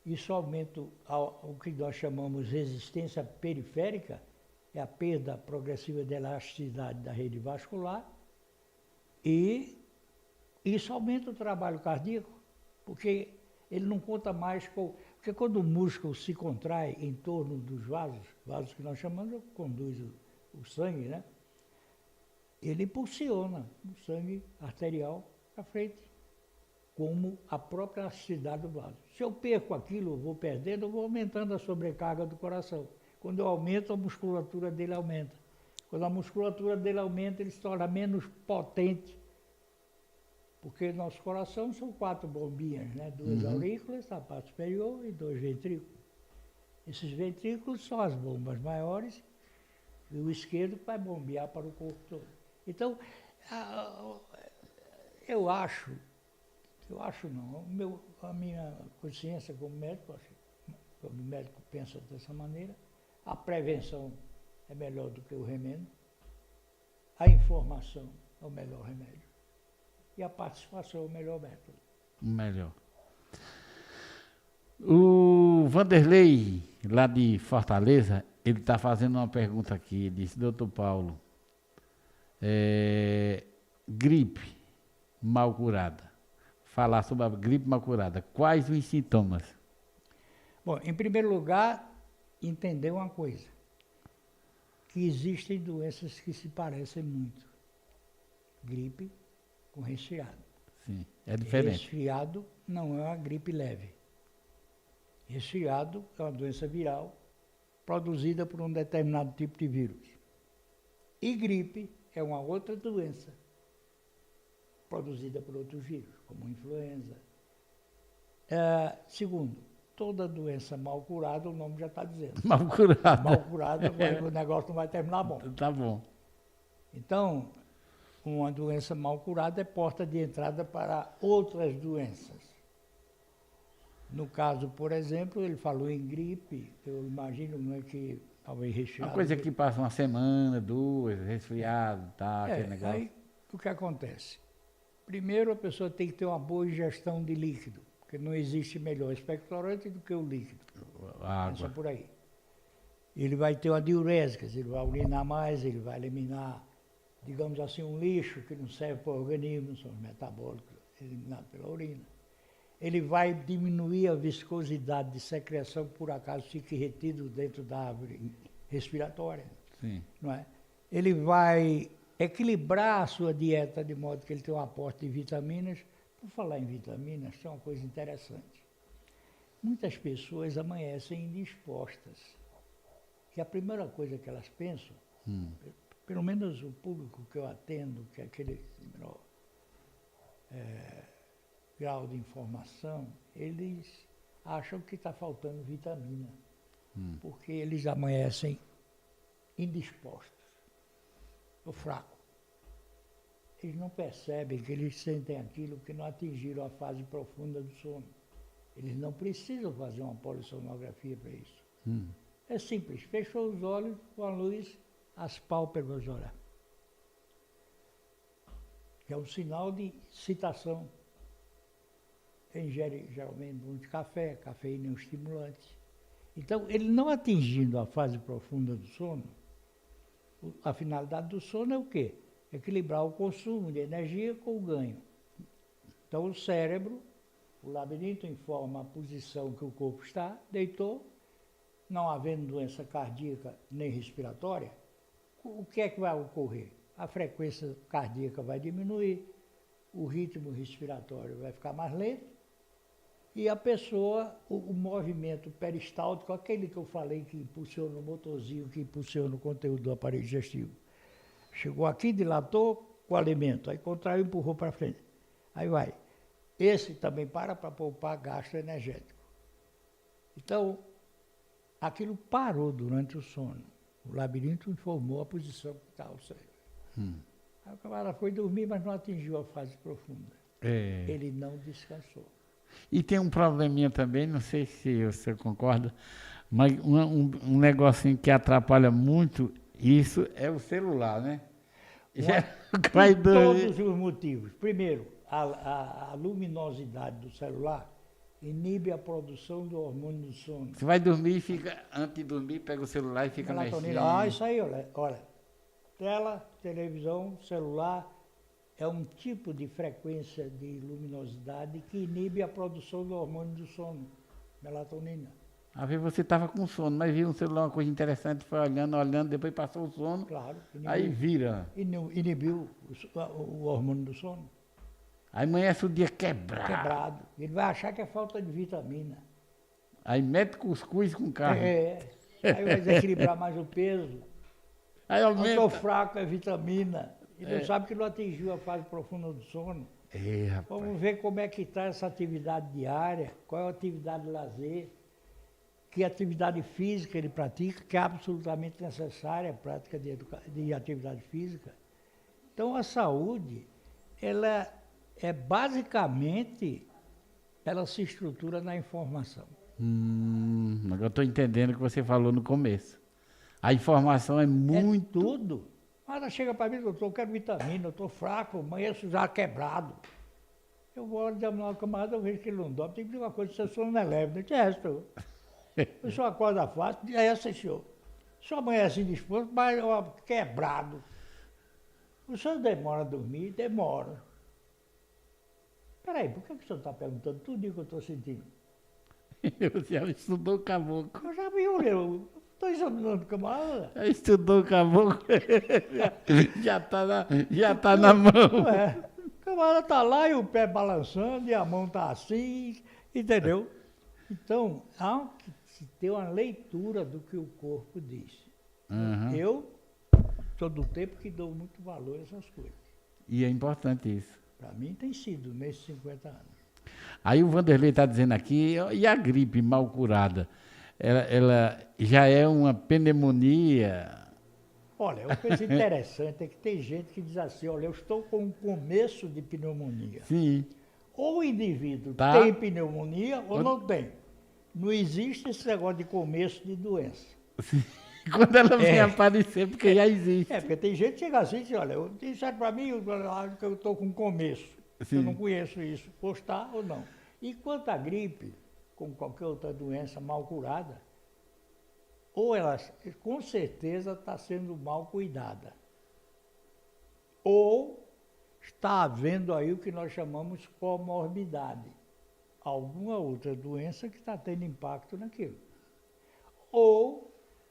Isso aumenta o que nós chamamos de resistência periférica, é a perda progressiva de elasticidade da rede vascular, e isso aumenta o trabalho cardíaco, porque ele não conta mais com... Porque quando o músculo se contrai em torno dos vasos que nós chamamos, conduz o sangue, né? Ele impulsiona o sangue arterial para frente, como a própria elasticidade do vaso. Se eu perco aquilo, eu vou perdendo, eu vou aumentando a sobrecarga do coração. Quando eu aumento, a musculatura dele aumenta. Quando a musculatura dele aumenta, ele se torna menos potente. Porque nosso coração são 4 bombinhas, né? 2 aurículas, a parte superior, e 2 ventrículos. Esses ventrículos são as bombas maiores, e o esquerdo vai bombear para o corpo todo. Então, eu acho não, a minha consciência como médico, como médico pensa dessa maneira, a prevenção é melhor do que o remédio, a informação é o melhor remédio e a participação é o melhor método. Melhor. O Vanderlei, lá de Fortaleza, ele está fazendo uma pergunta aqui, ele disse, doutor Paulo, gripe mal curada. Falar sobre a gripe mal curada. Quais os sintomas? Bom, em primeiro lugar, entender uma coisa, que existem doenças que se parecem muito. Gripe com resfriado. Sim, é diferente. Resfriado não é uma gripe leve. Resfriado é uma doença viral produzida por um determinado tipo de vírus. E gripe é uma outra doença produzida por outros vírus, como influenza. Segundo, toda doença mal curada, o nome já está dizendo. Mal curada. Mal curada, o negócio não vai terminar bom. Tá bom. Então, uma doença mal curada é porta de entrada para outras doenças. No caso, por exemplo, ele falou em gripe, eu imagino não é que talvez resfriado. Uma coisa que passa uma semana, 2, resfriado, tá, aquele negócio. Aí, o que acontece? Primeiro, a pessoa tem que ter uma boa ingestão de líquido, porque não existe melhor expectorante do que o líquido. A Pensa água. por aí. Ele vai ter uma diurésica, ele vai urinar mais, ele vai eliminar, digamos assim, um lixo que não serve para o organismo, são os metabólicos eliminados pela urina. Ele vai diminuir a viscosidade de secreção, por acaso fique retido dentro da árvore respiratória. Sim. Não é? Ele vai equilibrar a sua dieta de modo que ele tenha um aporte de vitaminas. Por falar em vitaminas, tem uma coisa interessante. Muitas pessoas amanhecem indispostas. E a primeira coisa que elas pensam, pelo menos o público que eu atendo, que é aquele menor grau de informação, eles acham que está faltando vitamina, porque eles amanhecem indispostos, ou fracos. Eles não percebem que eles sentem aquilo que não atingiram a fase profunda do sono. Eles não precisam fazer uma polissonografia para isso. É simples, fechou os olhos com a luz, as pálpebras olhar. Que é um sinal de excitação. Ingere geralmente muito café, cafeína é um estimulante. Então, ele não atingindo a fase profunda do sono, a finalidade do sono é o quê? Equilibrar o consumo de energia com o ganho. Então, o cérebro, o labirinto informa a posição que o corpo está, deitou, não havendo doença cardíaca nem respiratória, o que é que vai ocorrer? A frequência cardíaca vai diminuir, o ritmo respiratório vai ficar mais lento e a pessoa, o movimento peristáltico, aquele que eu falei que impulsiona o motorzinho, que impulsiona o conteúdo do aparelho digestivo. Chegou aqui, dilatou com o alimento, aí contraiu e empurrou para frente. Aí vai. Esse também para poupar gasto energético. Então, aquilo parou durante o sono. O labirinto informou a posição que está o cérebro. Aí o camarada foi dormir, mas não atingiu a fase profunda. Ele não descansou. E tem um probleminha também, não sei se você concorda, mas um negocinho que atrapalha muito isso é o celular, né? Por todos os motivos. Primeiro, a luminosidade do celular inibe a produção do hormônio do sono. Você vai dormir e fica, antes de dormir, pega o celular e fica mexendo. Isso aí, olha. Tela, televisão, celular, é um tipo de frequência de luminosidade que inibe a produção do hormônio do sono, melatonina. Às vezes você estava com sono, mas viu um celular, uma coisa interessante, foi olhando, depois passou o sono, claro, aí vira. Inibiu o hormônio do sono. Aí amanhece o dia quebrado. Ele vai achar que é falta de vitamina. Aí mete cuscuz com carne. Aí vai desequilibrar mais o peso. Aí aumenta. Eu estou fraco, é vitamina. E não sabe que não atingiu a fase profunda do sono. Rapaz. Vamos ver como é que está essa atividade diária, qual é a atividade de lazer, que atividade física ele pratica, que é absolutamente necessária a prática de atividade física. Então, a saúde, ela é basicamente, ela se estrutura na informação. Agora eu estou entendendo o que você falou no começo. A informação é muito... É tudo. Ela chega para mim, doutor, eu quero vitamina, eu estou fraco, amanheço já quebrado. Eu vou examinar o camarada, eu vejo que ele não dorme, tem que dizer uma coisa, seu sono não é leve. Eu disse, senhor. O senhor acorda fácil, senhor. O senhor amanhece indisposto, mas quebrado. O senhor demora a dormir? Demora. Peraí, por que o senhor está perguntando tudo o que eu estou sentindo? Você já estudou o caboclo. Eu já vi, eu estou examinando o camarada. Já estudou o caboclo. já tá na mão. O camarada está lá e o pé balançando e a mão está assim, entendeu? Então, há que se ter uma leitura do que o corpo diz. Eu sou do tempo que dou muito valor a essas coisas. E é importante isso. Para mim tem sido, nesses 50 anos. Aí o Vanderlei está dizendo aqui, e a gripe mal curada? Ela já é uma pneumonia? Olha, uma coisa interessante é que tem gente que diz assim, olha, eu estou com um começo de pneumonia. Sim. Ou o indivíduo tem pneumonia ou não tem. Não existe esse negócio de começo de doença. Sim. Quando ela vem aparecer, porque já existe. Porque tem gente que chega assim e diz, olha, isso é para mim que eu estou com começo. Sim. Eu não conheço isso, postar ou não. E quanto à gripe, como qualquer outra doença mal curada, ou ela com certeza está sendo mal cuidada, ou está havendo aí o que nós chamamos comorbidade, alguma outra doença que está tendo impacto naquilo. Ou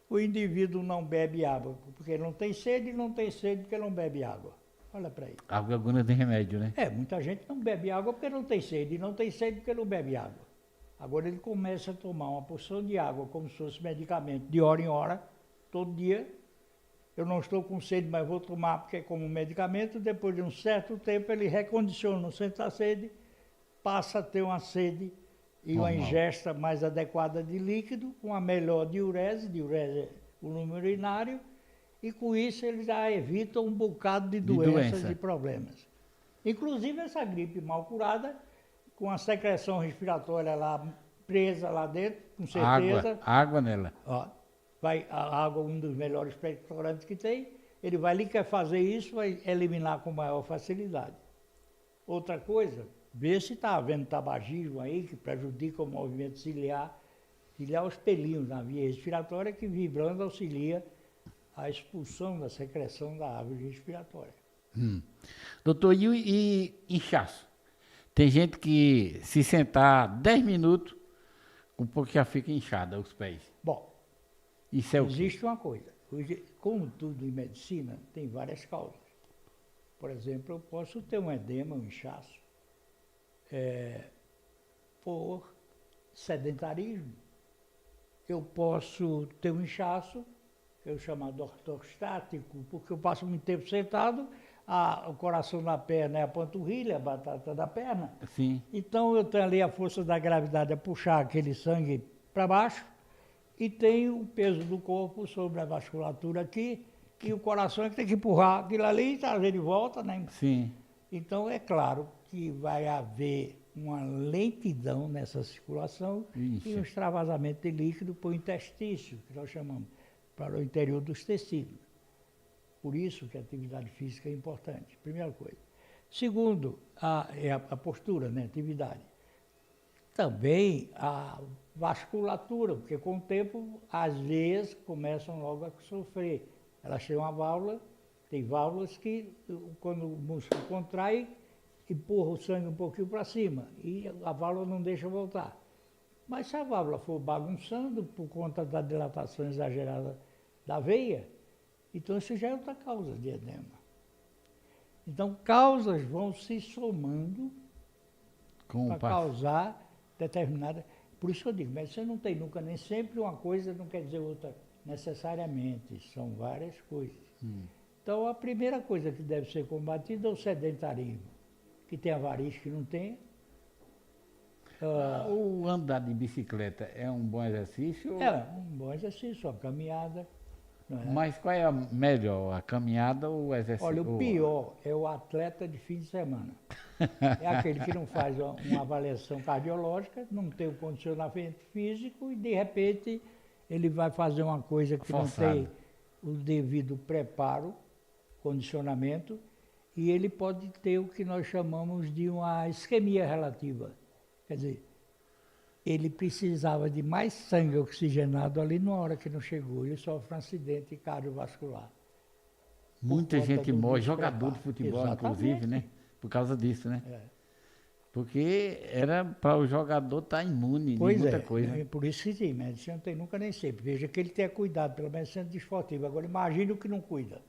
o indivíduo não bebe água, porque não tem sede, e não tem sede porque não bebe água. Olha para aí. Água agora tem remédio, né? Muita gente não bebe água porque não tem sede, e não tem sede porque não bebe água. Agora ele começa a tomar uma porção de água como se fosse medicamento, de hora em hora, todo dia. Eu não estou com sede, mas vou tomar porque é como medicamento. Depois de um certo tempo ele recondiciona, sente a sede, passa a ter uma sede e uma ingesta mais adequada de líquido, uma melhor diurese é volume urinário, e com isso ele já evita um bocado de doenças e problemas. Inclusive essa gripe mal curada, com a secreção respiratória lá presa lá dentro, com certeza. Água nela. A água é um dos melhores expectorantes que tem, ele vai liquefazer isso, vai eliminar com maior facilidade. Outra coisa, ver se está havendo tabagismo aí, que prejudica o movimento ciliar. Ciliar os pelinhos na via respiratória, que vibrando auxilia a expulsão da secreção da árvore respiratória. Doutor, e inchaço? Tem gente que se sentar 10 minutos, um pouco já fica inchada os pés. Bom, isso é existe uma coisa. como tudo em medicina, tem várias causas. Por exemplo, eu posso ter um edema, um inchaço, por sedentarismo. Eu posso ter um inchaço, que é o chamado ortostático, porque eu passo muito tempo sentado, o coração na perna é a panturrilha, a batata da perna. Sim. Então eu tenho ali a força da gravidade a puxar aquele sangue para baixo e tenho o peso do corpo sobre a vasculatura aqui e o coração é que tem que empurrar aquilo ali e trazer de volta, né? Sim. Então é claro que vai haver uma lentidão nessa circulação Ixi. e um extravasamento de líquido para o intestício, que nós chamamos, para o interior dos tecidos. Por isso que a atividade física é importante, primeira coisa. Segundo, a postura, né, atividade. Também a vasculatura, porque com o tempo as veias começam logo a sofrer. Elas têm uma válvula, tem válvulas que quando o músculo contrai, empurra o sangue um pouquinho para cima e a válvula não deixa voltar. Mas se a válvula for bagunçando por conta da dilatação exagerada da veia, então isso já é outra causa de edema. Então causas vão se somando para causar determinada... Por isso que eu digo, medicina não tem nunca nem sempre uma coisa, não quer dizer outra necessariamente, são várias coisas. Então a primeira coisa que deve ser combatida é o sedentarismo, que tem a variz que não tem. O andar de bicicleta é um bom exercício? É um bom exercício, a caminhada. Não é? Mas qual é a melhor, a caminhada ou o exercício? Olha, o pior é o atleta de fim de semana. É aquele que não faz uma avaliação cardiológica, não tem o condicionamento físico e de repente ele vai fazer uma coisa que forçado. Não tem o devido preparo, condicionamento, e ele pode ter o que nós chamamos de uma isquemia relativa. Quer dizer, ele precisava de mais sangue oxigenado ali na hora que não chegou. Ele sofre um acidente cardiovascular. Muita gente morre, jogador de despreparo. futebol, Exatamente. inclusive, né? Por causa disso, né? É. Porque era para o jogador estar imune Pois de muita é, coisa. por isso que sim, medicina não tem nunca nem sempre. Veja que ele tenha cuidado pela medicina desportiva. Agora imagine o que não cuida.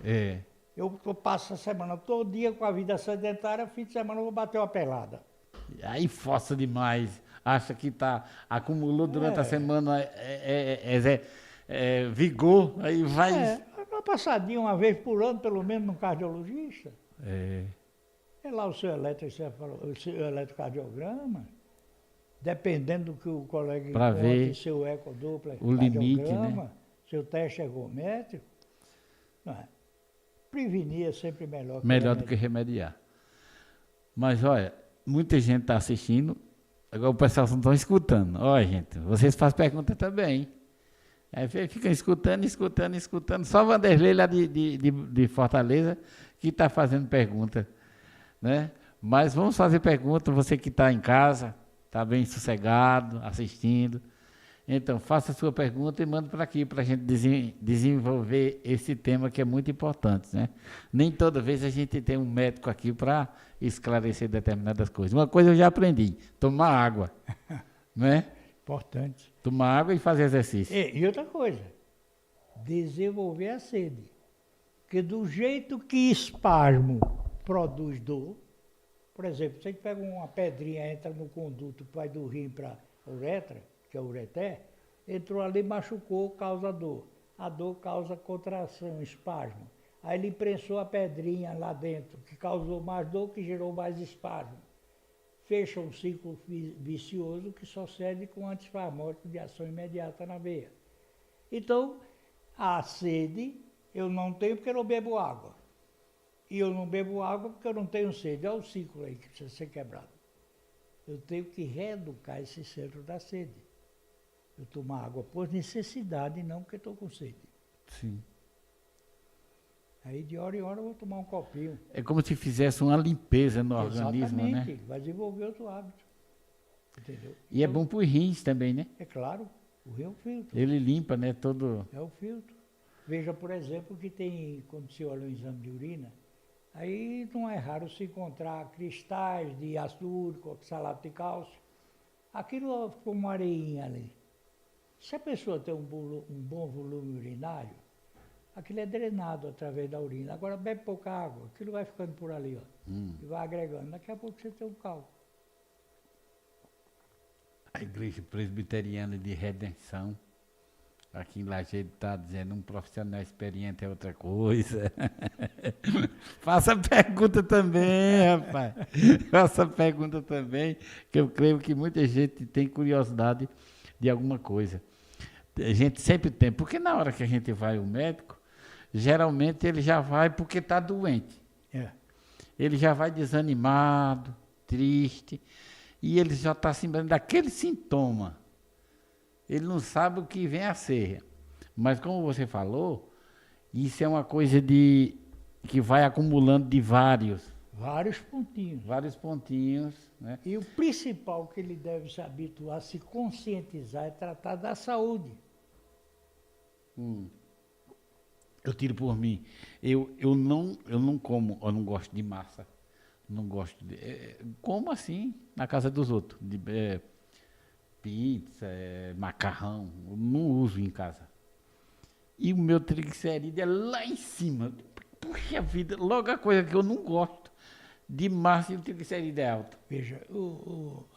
É. Eu passo a semana todo dia com a vida sedentária, fim de semana eu vou bater uma pelada. Aí força demais, acha que acumulou durante a semana vigor, aí vai... Uma passadinha uma vez por ano, pelo menos, no cardiologista. É. É lá o seu eletrocardiograma, dependendo do que o colega Pra ver encontre, seu ecodoppler, o limite, né? Seu teste ergométrico. Não é? Prevenir é sempre melhor. Melhor do que remediar. Mas olha, muita gente está assistindo, agora o pessoal não está escutando. Olha, gente, vocês fazem pergunta também. Aí ficam escutando. Só o Vanderlei lá de Fortaleza que está fazendo pergunta, né? Mas vamos fazer pergunta, você que está em casa, está bem sossegado, assistindo. Então, faça a sua pergunta e manda para aqui, para a gente desenvolver esse tema que é muito importante, né? Nem toda vez a gente tem um médico aqui para esclarecer determinadas coisas. Uma coisa eu já aprendi, tomar água, né? Importante. Tomar água e fazer exercício. E outra coisa, desenvolver a sede. Porque do jeito que espasmo produz dor, por exemplo, você pega uma pedrinha, entra no conduto, vai do rim para a uretra, que é o ureter, entrou ali, machucou, causa dor. A dor causa contração, espasmo. Aí ele imprensou a pedrinha lá dentro, que causou mais dor, que gerou mais espasmo. Fecha um ciclo vicioso que só serve com antiespasmódico de ação imediata na veia. Então, a sede eu não tenho porque eu não bebo água. E eu não bebo água porque eu não tenho sede. Olha o ciclo aí que precisa ser quebrado. Eu tenho que reeducar esse centro da sede. Eu tomo água por necessidade e não porque estou com sede. Sim. Aí de hora em hora eu vou tomar um copinho. É como se fizesse uma limpeza no organismo, né? Exatamente, vai desenvolver outro hábito. Entendeu? E é bom para os rins também, né? É claro, o rio é um filtro. Ele limpa, né? Todo... É o filtro. Veja, por exemplo, que tem, quando se olha o exame de urina, aí não é raro se encontrar cristais de ácido úrico, oxalato de cálcio. Aquilo como uma areinha ali. Se a pessoa tem um bom volume urinário, aquilo é drenado através da urina. Agora bebe pouca água, aquilo vai ficando por ali, ó, e vai agregando. Daqui a pouco você tem um cálculo. A Igreja Presbiteriana de Redenção, aqui em Lajeado, está dizendo um profissional experiente é outra coisa. Faça pergunta também, rapaz. Faça pergunta também, que eu creio que muita gente tem curiosidade de alguma coisa. A gente sempre tem, porque na hora que a gente vai ao médico, geralmente ele já vai porque está doente. É. Ele já vai desanimado, triste, e ele já está se lembrando daquele sintoma. Ele não sabe o que vem a ser. Mas como você falou, isso é uma coisa que vai acumulando de vários pontinhos, né? E o principal que ele deve se habituar, se conscientizar, é tratar da saúde. Eu tiro por mim. Eu não como, eu não gosto de massa. Não gosto de. Como assim na casa dos outros? Pizza, macarrão. Eu não uso em casa. E o meu triglicerídeo é lá em cima. Puxa vida, logo a coisa que eu não gosto de massa e o triglicerídeo é alto. Veja,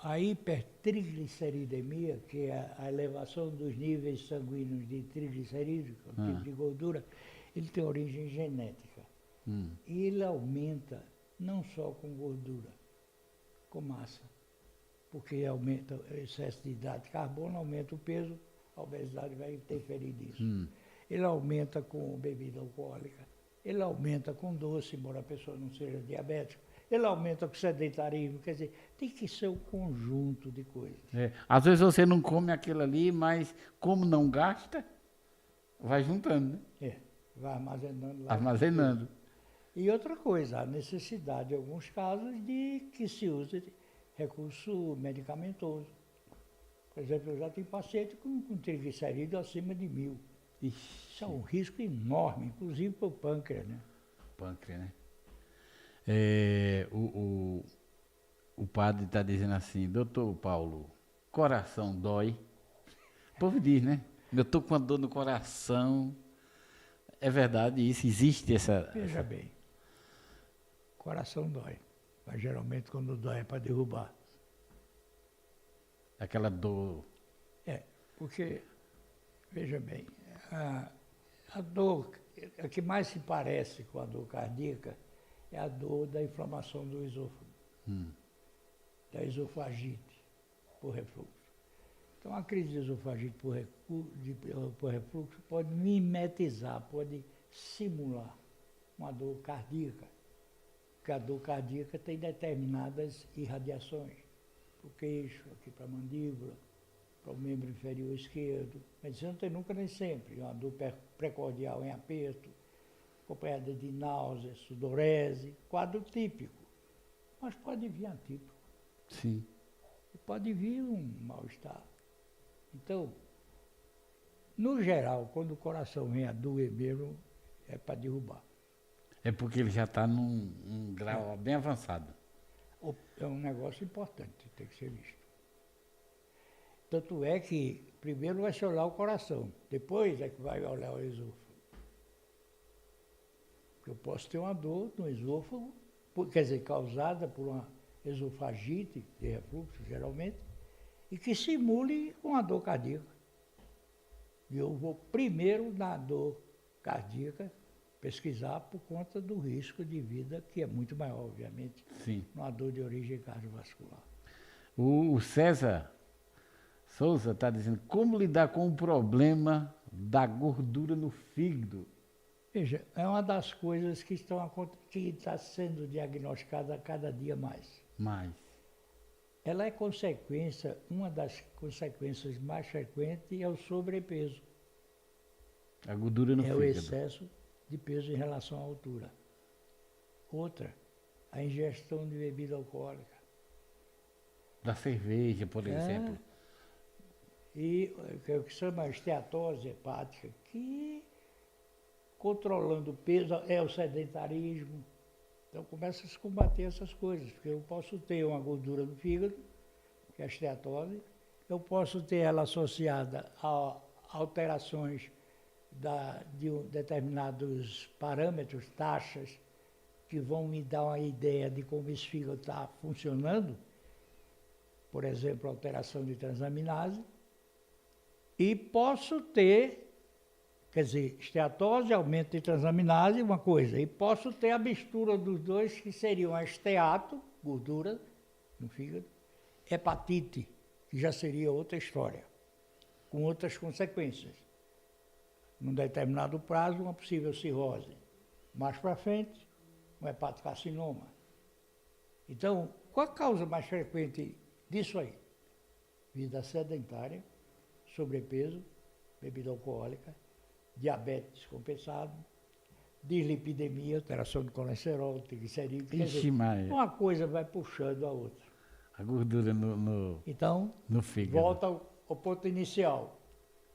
a hipertrigliceridemia, que é a elevação dos níveis sanguíneos de triglicerídeos, que é um tipo de gordura, ele tem origem genética. E ele aumenta não só com gordura, com massa. Porque aumenta o excesso de hidrato de carbono, aumenta o peso, a obesidade vai interferir nisso. Ele aumenta com bebida alcoólica, ele aumenta com doce, embora a pessoa não seja diabética. Ele aumenta com sedentarismo, quer dizer, tem que ser um conjunto de coisas. Às vezes você não come aquilo ali, mas como não gasta, vai juntando, né? Vai armazenando. Armazenando. E outra coisa, a necessidade, em alguns casos, de que se use recurso medicamentoso. Por exemplo, eu já tenho paciente com triglicerídeo acima de 1000. Isso é um risco enorme, inclusive para o pâncreas, né? Pâncreas, né? O padre está dizendo assim, doutor Paulo, coração dói. O povo diz, né? Eu estou com uma dor no coração. É verdade isso? Existe essa... Veja bem, coração dói. Mas geralmente quando dói é para derrubar. Aquela dor... Porque, veja bem, a dor, a que mais se parece com a dor cardíaca é a dor da inflamação do esôfago, da esofagite por refluxo. Então, a crise de esofagite por refluxo pode mimetizar, pode simular uma dor cardíaca, porque a dor cardíaca tem determinadas irradiações, para o queixo, aqui para a mandíbula, para o membro inferior esquerdo. Mas isso não tem nunca nem sempre. Uma dor precordial em aperto, acompanhada de náusea, sudorese, quadro típico. Mas pode vir atípico. Sim. E pode vir um mal-estar. Então, no geral, quando o coração vem a doer mesmo, é para derrubar. É porque ele já está num grau bem avançado. É um negócio importante, tem que ser visto. Tanto é que primeiro vai se olhar o coração, depois é que vai olhar o esôfago. Eu posso ter uma dor no esôfago, quer dizer, causada por uma esofagite de refluxo, geralmente, e que simule uma dor cardíaca. E eu vou primeiro na dor cardíaca pesquisar por conta do risco de vida, que é muito maior, obviamente, numa dor de origem cardiovascular. O César Souza está dizendo, como lidar com o problema da gordura no fígado? Veja, é uma das coisas que está sendo diagnosticada a cada dia mais. Ela é consequência, uma das consequências mais frequentes é o sobrepeso. A gordura no fígado. É o excesso de peso em relação à altura. Outra, a ingestão de bebida alcoólica. Da cerveja, por exemplo. E o que se chama esteatose hepática, que controlando o peso é o sedentarismo. Então começa a se combater essas coisas, porque eu posso ter uma gordura no fígado, que é a esteatose, eu posso ter ela associada a alterações de determinados parâmetros, taxas, que vão me dar uma ideia de como esse fígado está funcionando, por exemplo, alteração de transaminase, e posso ter, quer dizer, esteatose, aumento de transaminase, uma coisa, e posso ter a mistura dos dois, que seriam a esteato, gordura no fígado, hepatite, que já seria outra história, com outras consequências. Num determinado prazo, uma possível cirrose. Mais para frente, um hepatocarcinoma. Então, qual a causa mais frequente disso aí? Vida sedentária, sobrepeso, bebida alcoólica, diabetes descompensado, dislipidemia, alteração de colesterol, triglicerídeos. Ixi, Maria. Uma coisa vai puxando a outra. A gordura Então, no fígado. volta ao ponto inicial.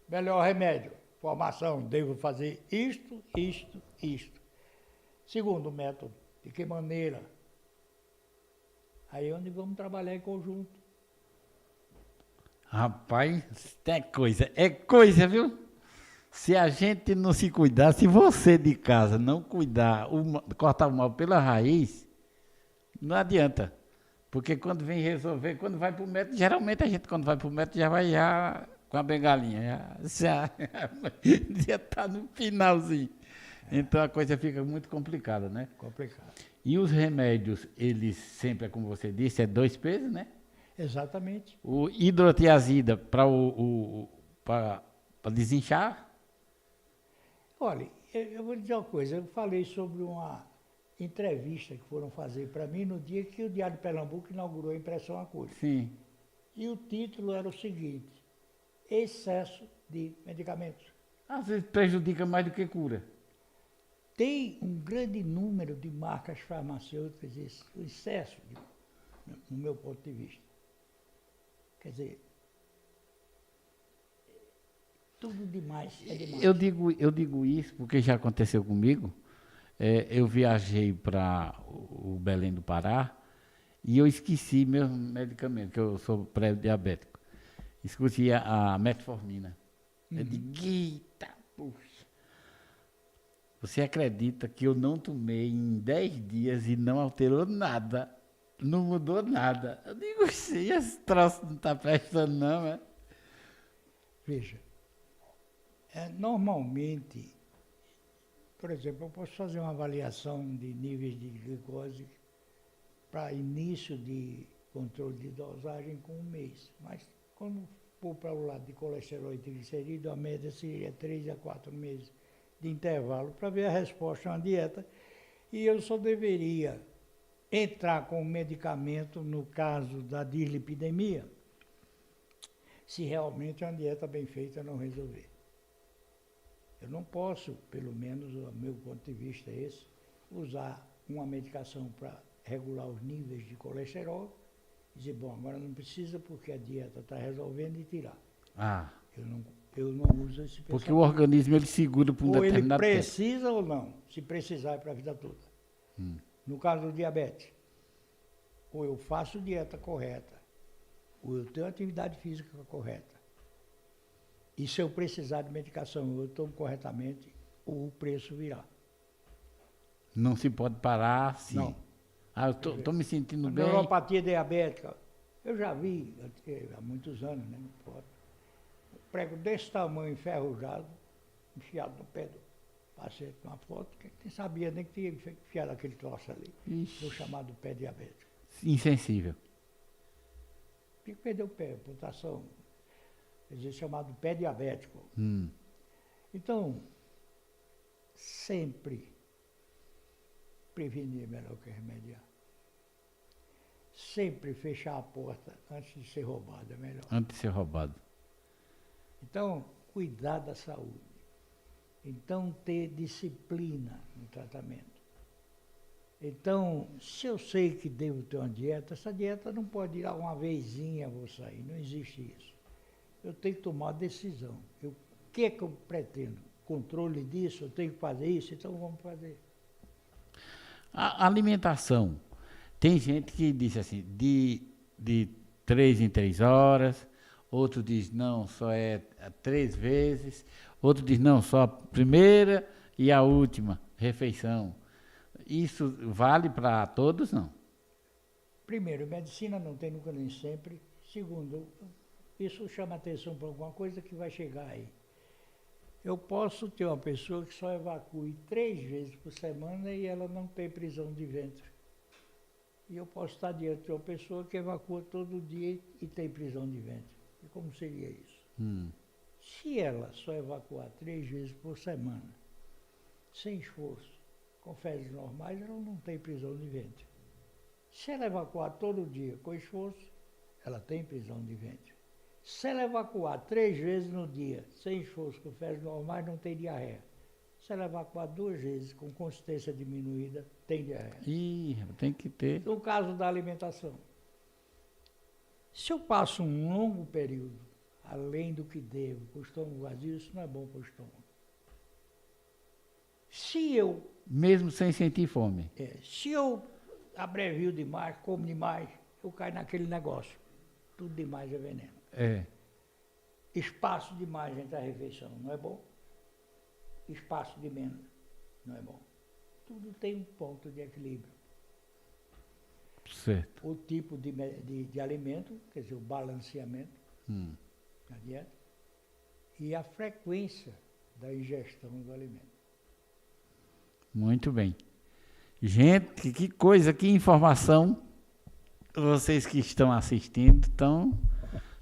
Melhor remédio, formação, devo fazer isto, isto, isto. Segundo método, de que maneira? Aí é onde vamos trabalhar em conjunto. Rapaz, é coisa, viu? Se a gente não se cuidar, se você de casa não cuidar, cortar o mal pela raiz, não adianta. Porque quando vem resolver, quando vai para o médico, geralmente a gente quando vai para o médico já vai com a bengalinha, já está no finalzinho. Então a coisa fica muito complicada, né? Complicado. E os remédios, eles sempre, é como você disse, é 2 pesos, né? Exatamente. O hidrotiazida para desinchar. Olha, eu vou dizer uma coisa, eu falei sobre uma entrevista que foram fazer para mim no dia que o Diário de Pernambuco inaugurou a impressão a cores. Sim. E o título era o seguinte: excesso de medicamentos. Às vezes prejudica mais do que cura. Tem um grande número de marcas farmacêuticas, o excesso, no meu ponto de vista. Quer dizer, tudo demais é demais. Eu digo isso porque já aconteceu comigo. Eu viajei para o Belém do Pará e eu esqueci meu medicamento, que eu sou pré-diabético. Esqueci a metformina. Eu digo, eita, puxa. Você acredita que eu não tomei em 10 dias e não alterou nada? Não mudou nada. Eu digo, sim, esse troço não está prestando não, né? Veja, normalmente, por exemplo, eu posso fazer uma avaliação de níveis de glicose para início de controle de dosagem com 1 mês. Mas quando for para o lado de colesterol e triglicerídeo, a média seria 3 a 4 meses de intervalo para ver a resposta a uma dieta. E eu só deveria entrar com o medicamento no caso da dislipidemia, se realmente uma dieta bem feita não resolver. Eu não posso, pelo menos o meu ponto de vista é esse, usar uma medicação para regular os níveis de colesterol e dizer, bom, agora não precisa porque a dieta está resolvendo e tirar. Eu não uso esse pensamento. Porque o organismo ele segura por um determinado tempo. Ou ele precisa ou não. Se precisar é para a vida toda. No caso do diabetes, ou eu faço dieta correta, ou eu tenho atividade física correta. E se eu precisar de medicação, eu tomo corretamente, o preço virá. Não se pode parar assim. Não. Eu estou me sentindo bem. Neuropatia diabética, eu já vi há muitos anos, né? Um prego desse tamanho, enferrujado, enfiado no pé do paciente, uma foto, que nem sabia nem que tinha enfiado aquele troço ali, no chamado pé diabético. Insensível. Tinha que perder o pé, amputação, quer dizer, chamado pé diabético. Então, sempre prevenir é melhor que remediar. Sempre fechar a porta antes de ser roubado é melhor. Antes de ser roubado. Então, cuidar da saúde. Então, ter disciplina no tratamento. Então, se eu sei que devo ter uma dieta, essa dieta não pode ir uma vezinha vou sair, não existe isso. Eu tenho que tomar uma decisão. O que é que eu pretendo? Controle disso, eu tenho que fazer isso, então vamos fazer. A alimentação. Tem gente que diz assim, de 3 em 3 horas, outro diz não, só é 3 vezes, Outro diz, não, só a primeira e a última refeição. Isso vale para todos, não? Primeiro, medicina não tem nunca nem sempre. Segundo, isso chama atenção para alguma coisa que vai chegar aí. Eu posso ter uma pessoa que só evacue 3 vezes por semana e ela não tem prisão de ventre. E eu posso estar diante de uma pessoa que evacua todo dia e tem prisão de ventre. E como seria isso? Se ela só evacuar 3 vezes por semana, sem esforço, com fezes normais, ela não tem prisão de ventre. Se ela evacuar todo dia com esforço, ela tem prisão de ventre. Se ela evacuar 3 vezes no dia, sem esforço, com fezes normais, não tem diarreia. Se ela evacuar 2 vezes com consistência diminuída, tem diarreia. Tem que ter. No caso da alimentação, se eu passo um longo período, além do que devo, com o estômago vazio, isso não é bom para o estômago. Mesmo sem sentir fome. Se eu abrevio demais, como demais, eu caio naquele negócio. Tudo demais é veneno. Espaço demais entre a refeição não é bom. Espaço de menos não é bom. Tudo tem um ponto de equilíbrio. Certo. O tipo de alimento, quer dizer, o balanceamento da dieta, e a frequência da ingestão do alimento. Muito bem. Gente, que coisa, que informação. Vocês que estão assistindo estão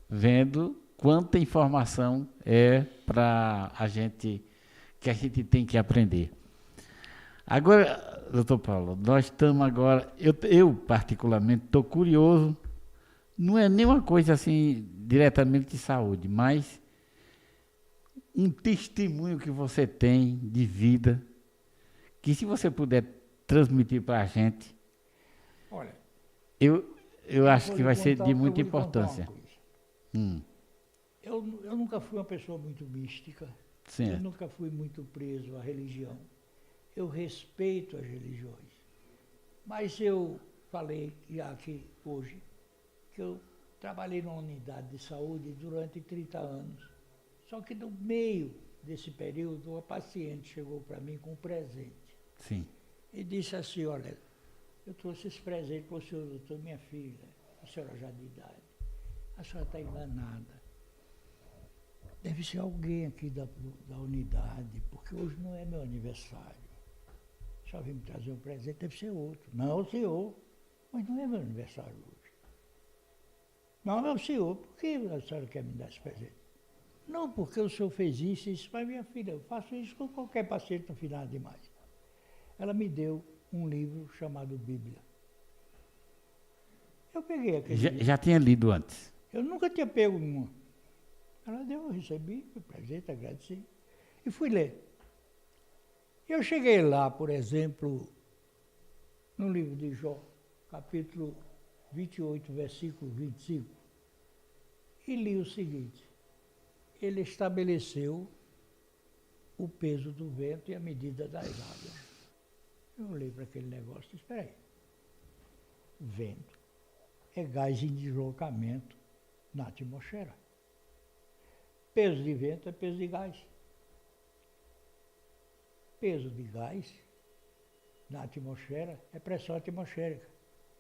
vendo quanta informação é para a gente, que a gente tem que aprender. Agora, doutor Paulo, nós estamos agora, eu particularmente estou curioso, não é nenhuma coisa assim diretamente de saúde, mas um testemunho que você tem de vida, que se você puder transmitir para a gente, olha, eu acho que vai ser de muita importância. Eu nunca fui uma pessoa muito mística, eu nunca fui muito preso à religião. Eu respeito as religiões, mas eu falei aqui hoje que eu trabalhei numa unidade de saúde durante 30 anos. Só que no meio desse período, uma paciente chegou para mim com um presente. Sim. E disse assim, olha, eu trouxe esse presente para o senhor, doutor, minha filha, a senhora já de idade, a senhora está enganada. Deve ser alguém aqui da unidade, porque hoje não é meu aniversário. Só vim me trazer um presente, deve ser outro. Não, senhor, mas não é meu aniversário hoje. Não, é o senhor, por que a senhora quer me dar esse presente? Não, porque o senhor fez isso, mas minha filha, eu faço isso com qualquer paciente no final de maio. Ela me deu um livro chamado Bíblia. Eu peguei aquele livro. Já tinha lido antes? Eu nunca tinha pego uma. Ela deu, eu recebi, foi presente, agradeci. E fui ler. Eu cheguei lá, por exemplo, no livro de Jó, capítulo 28, versículo 25, e li o seguinte: ele estabeleceu o peso do vento e a medida das águas. Eu olhei para aquele negócio e disse, espera aí, vento é gás em deslocamento na atmosfera. Peso de vento é peso de gás. Peso de gás na atmosfera é pressão atmosférica.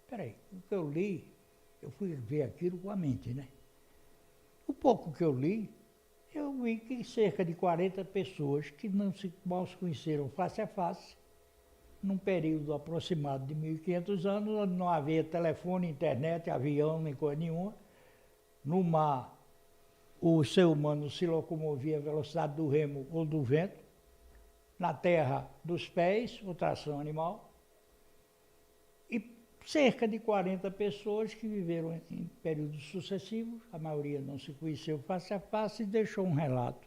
Espera aí, o que eu li, eu fui ver aquilo com a mente, né? O pouco que eu li, eu vi que cerca de 40 pessoas que não se mal se conheceram face a face, num período aproximado de 1.500 anos, onde não havia telefone, internet, avião, nem coisa nenhuma. No mar, o ser humano se locomovia à velocidade do remo ou do vento. Na terra, dos pés, ou tração animal. E cerca de 40 pessoas que viveram em períodos sucessivos, a maioria não se conheceu face a face e deixou um relato,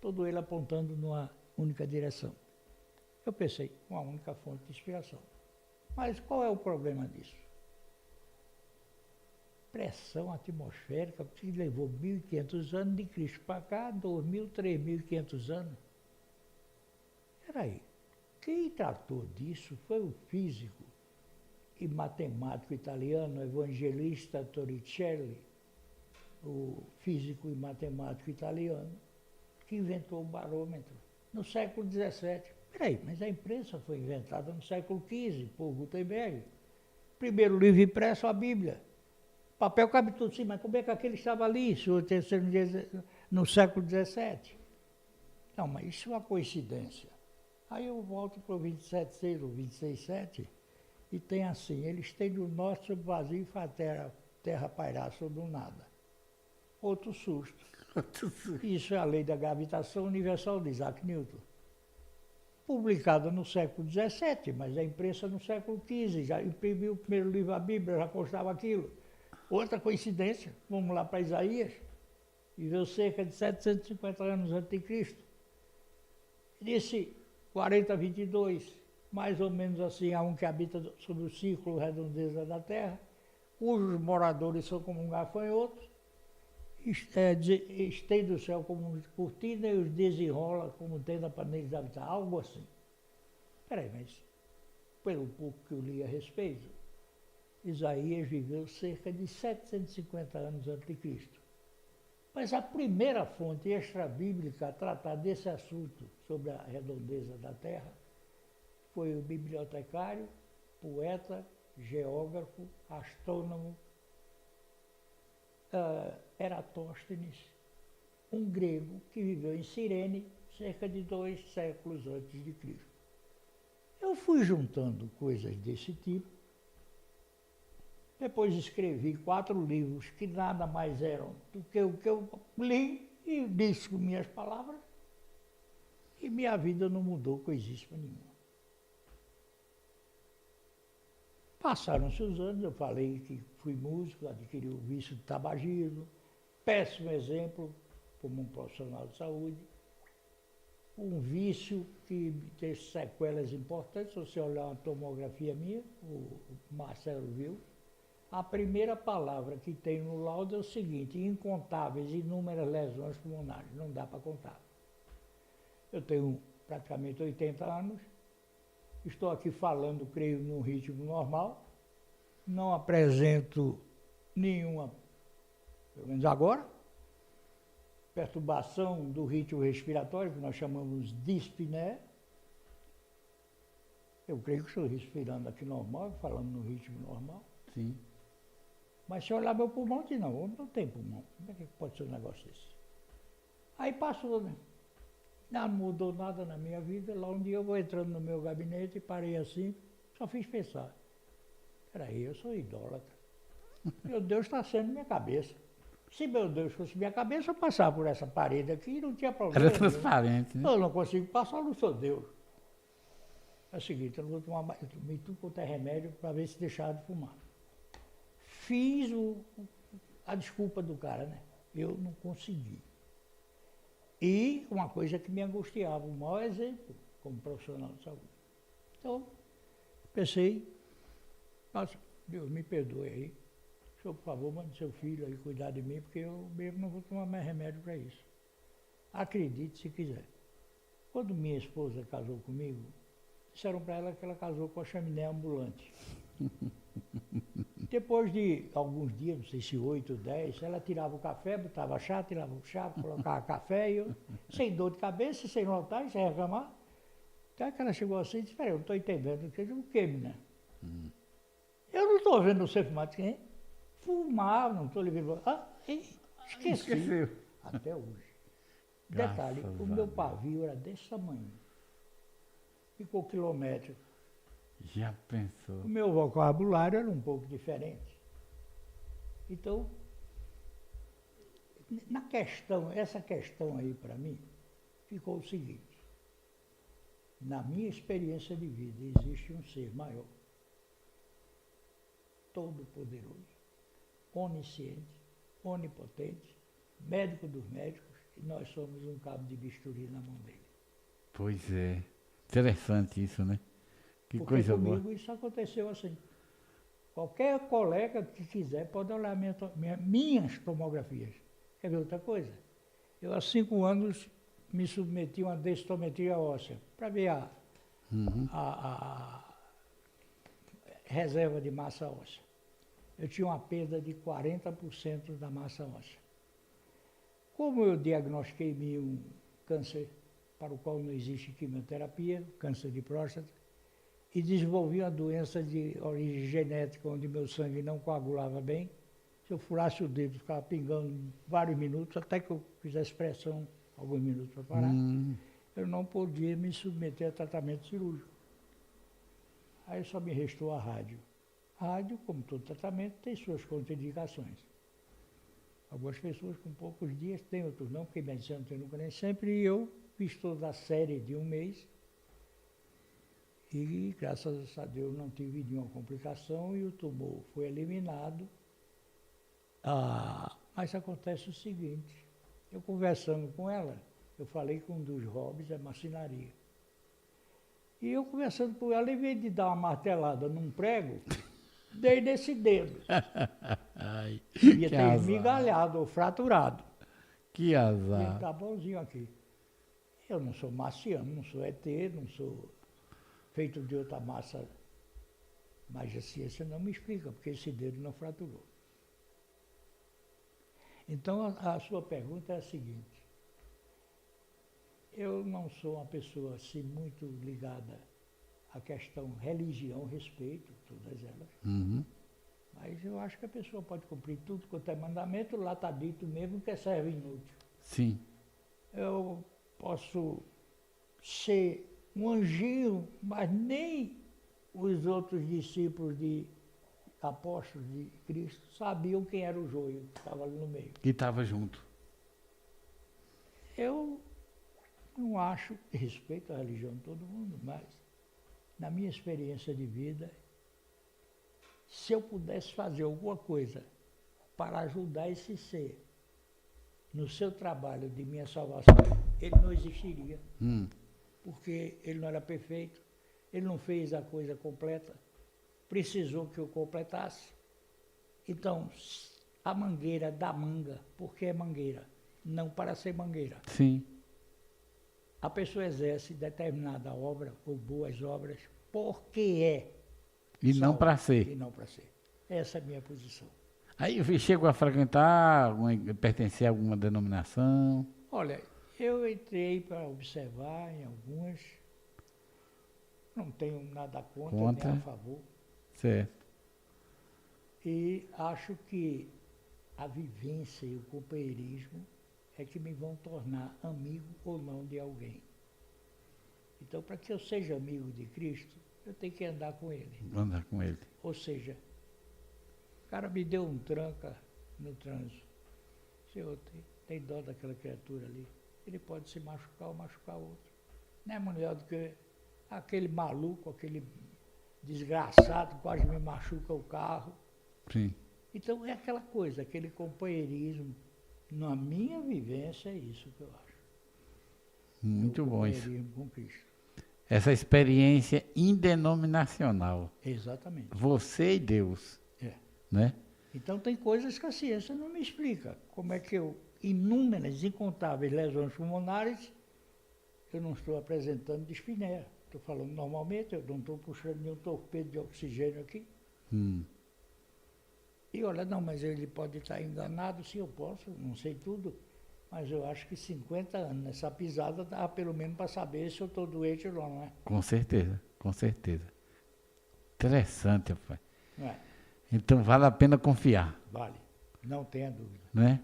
todo ele apontando numa única direção. Eu pensei, uma única fonte de inspiração. Mas qual é o problema disso? Pressão atmosférica, que levou 1.500 anos de Cristo para cá, 2.000, 3.500 anos. Peraí, quem tratou disso foi o físico e matemático italiano, Evangelista Torricelli, o físico e matemático italiano, que inventou o barômetro, no século XVII. Peraí, mas a imprensa foi inventada no século XV, por Gutenberg. Primeiro livro impresso, a Bíblia. Papel cabe tudo, sim, mas como é que aquele estava ali, no século XVII? Não, mas isso é uma coincidência. Aí eu volto para o 27,6 ou 26,7 e tem assim, ele estende o norte sobre o vazio e faz a terra pairar sobre o nada. Outro susto. Isso é a lei da gravitação universal de Isaac Newton. Publicada no século XVII, mas a imprensa no século XV, já imprimiu o primeiro livro, a Bíblia, já postava aquilo. Outra coincidência, vamos lá para Isaías, viveu cerca de 750 anos antes de Cristo. Disse 40:22, mais ou menos assim, há um que habita sobre o círculo redondeza da terra, cujos moradores são como um gafanhoto, estende o céu como uma cortina e os desenrola como tenda para neles habitar, algo assim. Peraí, mas pelo pouco que eu li a respeito, Isaías viveu cerca de 750 anos antes de Cristo. Mas a primeira fonte extra-bíblica a tratar desse assunto, sobre a redondeza da Terra, foi o bibliotecário, poeta, geógrafo, astrônomo, Eratóstenes, um grego que viveu em Cirene cerca de 2 séculos antes de Cristo. Eu fui juntando coisas desse tipo, depois escrevi 4 livros que nada mais eram do que o que eu li e disse com minhas palavras, e minha vida não mudou coisíssima nenhuma. Passaram-se os anos, eu falei que fui músico, adquiri o vício de tabagismo, péssimo exemplo como um profissional de saúde, um vício que tem sequelas importantes. Se você olhar uma tomografia minha, o Marcelo viu, a primeira palavra que tem no laudo é o seguinte: incontáveis, inúmeras lesões pulmonares, não dá para contar. Eu tenho praticamente 80 anos, estou aqui falando, creio, num ritmo normal, não apresento nenhuma, pelo menos agora, perturbação do ritmo respiratório, que nós chamamos de dispneia. Eu creio que estou respirando aqui normal, falando no ritmo normal. Sim. Mas se eu olhar meu pulmão, diz, não tem pulmão. Como é que pode ser um negócio desse? Aí passou, né? Não mudou nada na minha vida. Lá um dia eu vou entrando no meu gabinete e parei assim, só fiz pensar. Peraí, eu sou idólatra. Meu Deus está sendo minha cabeça. Se meu Deus fosse minha cabeça, eu passava por essa parede aqui e não tinha problema. Era transparente, né? Eu não consigo passar, eu não sou Deus. É o seguinte, eu não vou tomar mais, eu tomei tudo quanto é remédio para ver se deixava de fumar. Fiz a desculpa do cara, né? Eu não consegui. E uma coisa que me angustiava, o maior exemplo como profissional de saúde. Então, pensei, nossa, Deus me perdoe aí, o senhor, por favor, mande seu filho aí cuidar de mim, porque eu mesmo não vou tomar mais remédio para isso. Acredite se quiser. Quando minha esposa casou comigo, disseram para ela que ela casou com a chaminé ambulante. Depois de alguns dias, não sei se 8 ou 10, ela tirava o café, botava chá, tirava o chá, colocava café, e eu, sem dor de cabeça, sem notar, sem reclamar. Até que ela chegou assim e disse: espera, eu não estou entendendo. Eu disse: o quê, menina? Eu não estou vendo você fumar. Quem? Fumar, não estou lhe vendo. Esqueci. Esqueceu. Até hoje. Graças Detalhe, o meu pavio era desse tamanho. Ficou quilométrico. Já pensou? O meu vocabulário era um pouco diferente. Então, essa questão aí para mim, ficou o seguinte: na minha experiência de vida, existe um ser maior, todo-poderoso, onisciente, onipotente, médico dos médicos, e nós somos um cabo de bisturi na mão dele. Pois é. Interessante isso, né? Que Porque coisa comigo boa. isso aconteceu assim. Qualquer colega que quiser pode olhar minhas tomografias. Quer ver outra coisa? Eu, há 5 anos, me submeti a uma densitometria óssea para ver a reserva de massa óssea. Eu tinha uma perda de 40% da massa óssea. Como eu diagnostiquei um câncer para o qual não existe quimioterapia, câncer de próstata, e desenvolvi uma doença de origem genética, onde meu sangue não coagulava bem. Se eu furasse o dedo, ficava pingando vários minutos, até que eu fizesse pressão, alguns minutos para parar. Eu não podia me submeter a tratamento cirúrgico. Aí só me restou a rádio. A rádio, como todo tratamento, tem suas contraindicações. Algumas pessoas com poucos dias têm, outros não, porque medicina não tem nunca nem sempre. E eu fiz toda a série de um mês e, graças a Deus, não tive nenhuma complicação e o tumor foi eliminado. Mas acontece o seguinte, eu conversando com ela, eu falei que um dos hobbies é marcenaria. E eu conversando com ela, em vez de dar uma martelada num prego, dei nesse dedo. Ai, Ia que ter azar. esmigalhado ou fraturado. Que E azar. tá bonzinho aqui. Eu não sou marciano, não sou ET, não sou feito de outra massa. Mas a ciência não me explica, porque esse dedo não fraturou. Então, a sua pergunta é a seguinte. Eu não sou uma pessoa assim muito ligada à questão religião, respeito, todas elas. Uhum. Mas eu acho que a pessoa pode cumprir tudo quanto é mandamento, lá está dito mesmo que é servo inútil. Sim. Eu posso ser um anjinho, mas nem os outros discípulos de apóstolos de Cristo sabiam quem era o joio que estava ali no meio. Que estava junto. Eu não acho, respeito a religião de todo mundo, mas na minha experiência de vida, se eu pudesse fazer alguma coisa para ajudar esse ser no seu trabalho de minha salvação, ele não existiria. Porque ele não era perfeito, ele não fez a coisa completa, precisou que eu completasse. Então, a mangueira da manga, porque é mangueira, não para ser mangueira. Sim. A pessoa exerce determinada obra, ou boas obras, porque é. E não salva, para ser. E não para ser. Essa é a minha posição. Aí chegou a frequentar, pertencer a alguma denominação? Olha, eu entrei para observar em algumas, não tenho nada contra. Nem a favor. Certo. E acho que a vivência e o companheirismo é que me vão tornar amigo ou não de alguém. Então, para que eu seja amigo de Cristo, eu tenho que andar com Ele. Andar com ele. Ou seja, o cara me deu um tranca no trânsito. Senhor, tem dó daquela criatura ali. Ele pode se machucar ou machucar outro. Não é melhor do que aquele maluco, aquele desgraçado, quase me machuca o carro. Sim. Então é aquela coisa, aquele companheirismo. Na minha vivência é isso que eu acho. Muito bom isso. Companheirismo com Cristo. Essa experiência indenominacional. Exatamente. Você e Deus. É. Né? Então tem coisas que a ciência não me explica. Como é que inúmeras, incontáveis lesões pulmonares, eu não estou apresentando dispneia. Estou falando normalmente, eu não estou puxando nenhum torpedo de oxigênio aqui. E olha, não, mas ele pode estar enganado, sim, eu posso, não sei tudo, mas eu acho que 50 anos nessa pisada dá pelo menos para saber se eu estou doente ou não, não é? Com certeza, com certeza. Interessante, rapaz. Não é? Então vale a pena confiar, Vale, não tenha dúvida, né?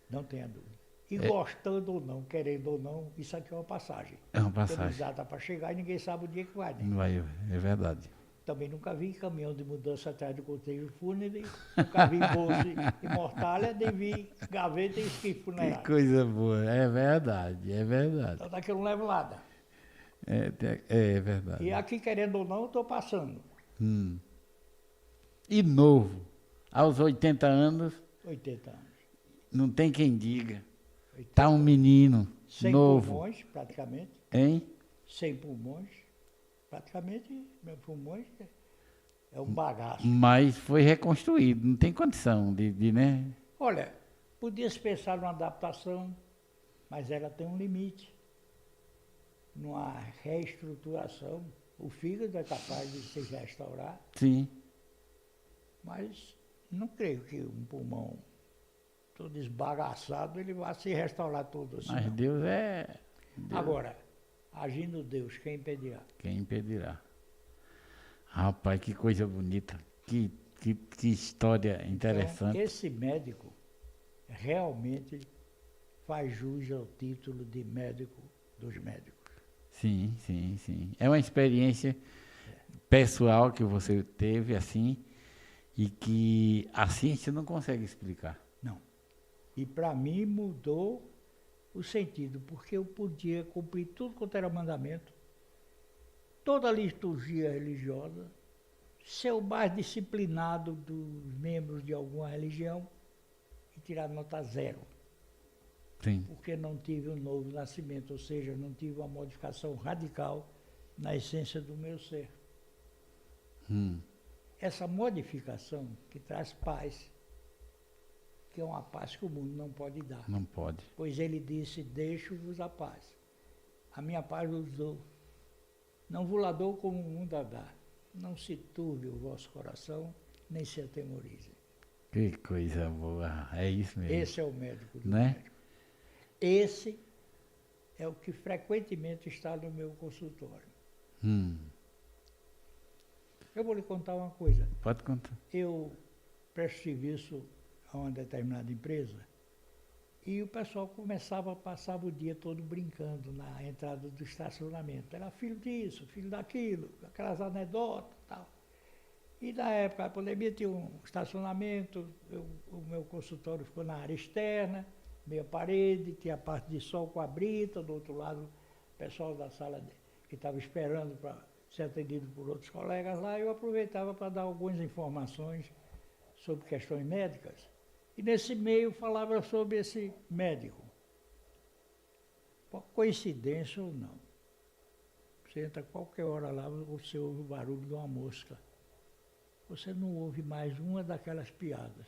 não tenha dúvida. E gostando ou não, querendo ou não, isso aqui é uma passagem. É uma passagem. Está para chegar e ninguém sabe o dia que vai, né? Não vai, é verdade. Também nunca vi caminhão de mudança atrás do cortejo fúnebre, nunca vi bolsa e mortalha, nem vi gaveta e esqui Que funerário. coisa boa, é verdade, é verdade. Então daqui eu não levo nada. É verdade. E aqui, querendo ou não, eu estou passando. E novo, aos 80 anos, 80 anos. não tem quem diga. 80 Tá um menino sem novo, pulmões, praticamente. hein? Sem pulmões. Praticamente, meus pulmões é um bagaço. Mas foi reconstruído, não tem condição né? Olha, podia-se pensar numa adaptação, mas ela tem um limite. Numa reestruturação, o fígado é capaz de se restaurar, Sim. mas não creio que um pulmão todo esbagaçado ele vá se restaurar todo assim. Mas não. Deus é Agora, agindo Deus, quem impedirá? Quem impedirá? Rapaz, que coisa bonita. Que história interessante. Então, esse médico realmente faz jus ao título de médico dos médicos. Sim, sim, sim. É uma experiência pessoal que você teve, assim, e que a ciência não consegue explicar. Não. E para mim mudou o sentido, porque eu podia cumprir tudo quanto era mandamento, toda a liturgia religiosa, ser o mais disciplinado dos membros de alguma religião e tirar nota 0. Sim. Porque não tive um novo nascimento, ou seja, não tive uma modificação radical na essência do meu ser. Essa modificação que traz paz, que é uma paz que o mundo não pode dar. Não pode. Pois ele disse, deixo-vos a paz. A minha paz vos dou. Não vos la dou como o mundo a dá. Não se turbe o vosso coração, nem se atemorize. Que coisa boa. É isso mesmo. Esse é o médico do né? médico. Esse é o que frequentemente está no meu consultório. Eu vou lhe contar uma coisa. Pode contar. Eu presto serviço a uma determinada empresa e o pessoal passava o dia todo brincando na entrada do estacionamento. Era filho disso, filho daquilo, aquelas anedotas e tal. E na época da pandemia tinha um estacionamento, o meu consultório ficou na área externa, meia parede, tinha a parte de sol com a brita, do outro lado o pessoal da sala que estava esperando para ser atendido por outros colegas lá, eu aproveitava para dar algumas informações sobre questões médicas. E nesse meio falava sobre esse médico. Por coincidência ou não, você entra qualquer hora lá, você ouve o barulho de uma mosca. Você não ouve mais uma daquelas piadas.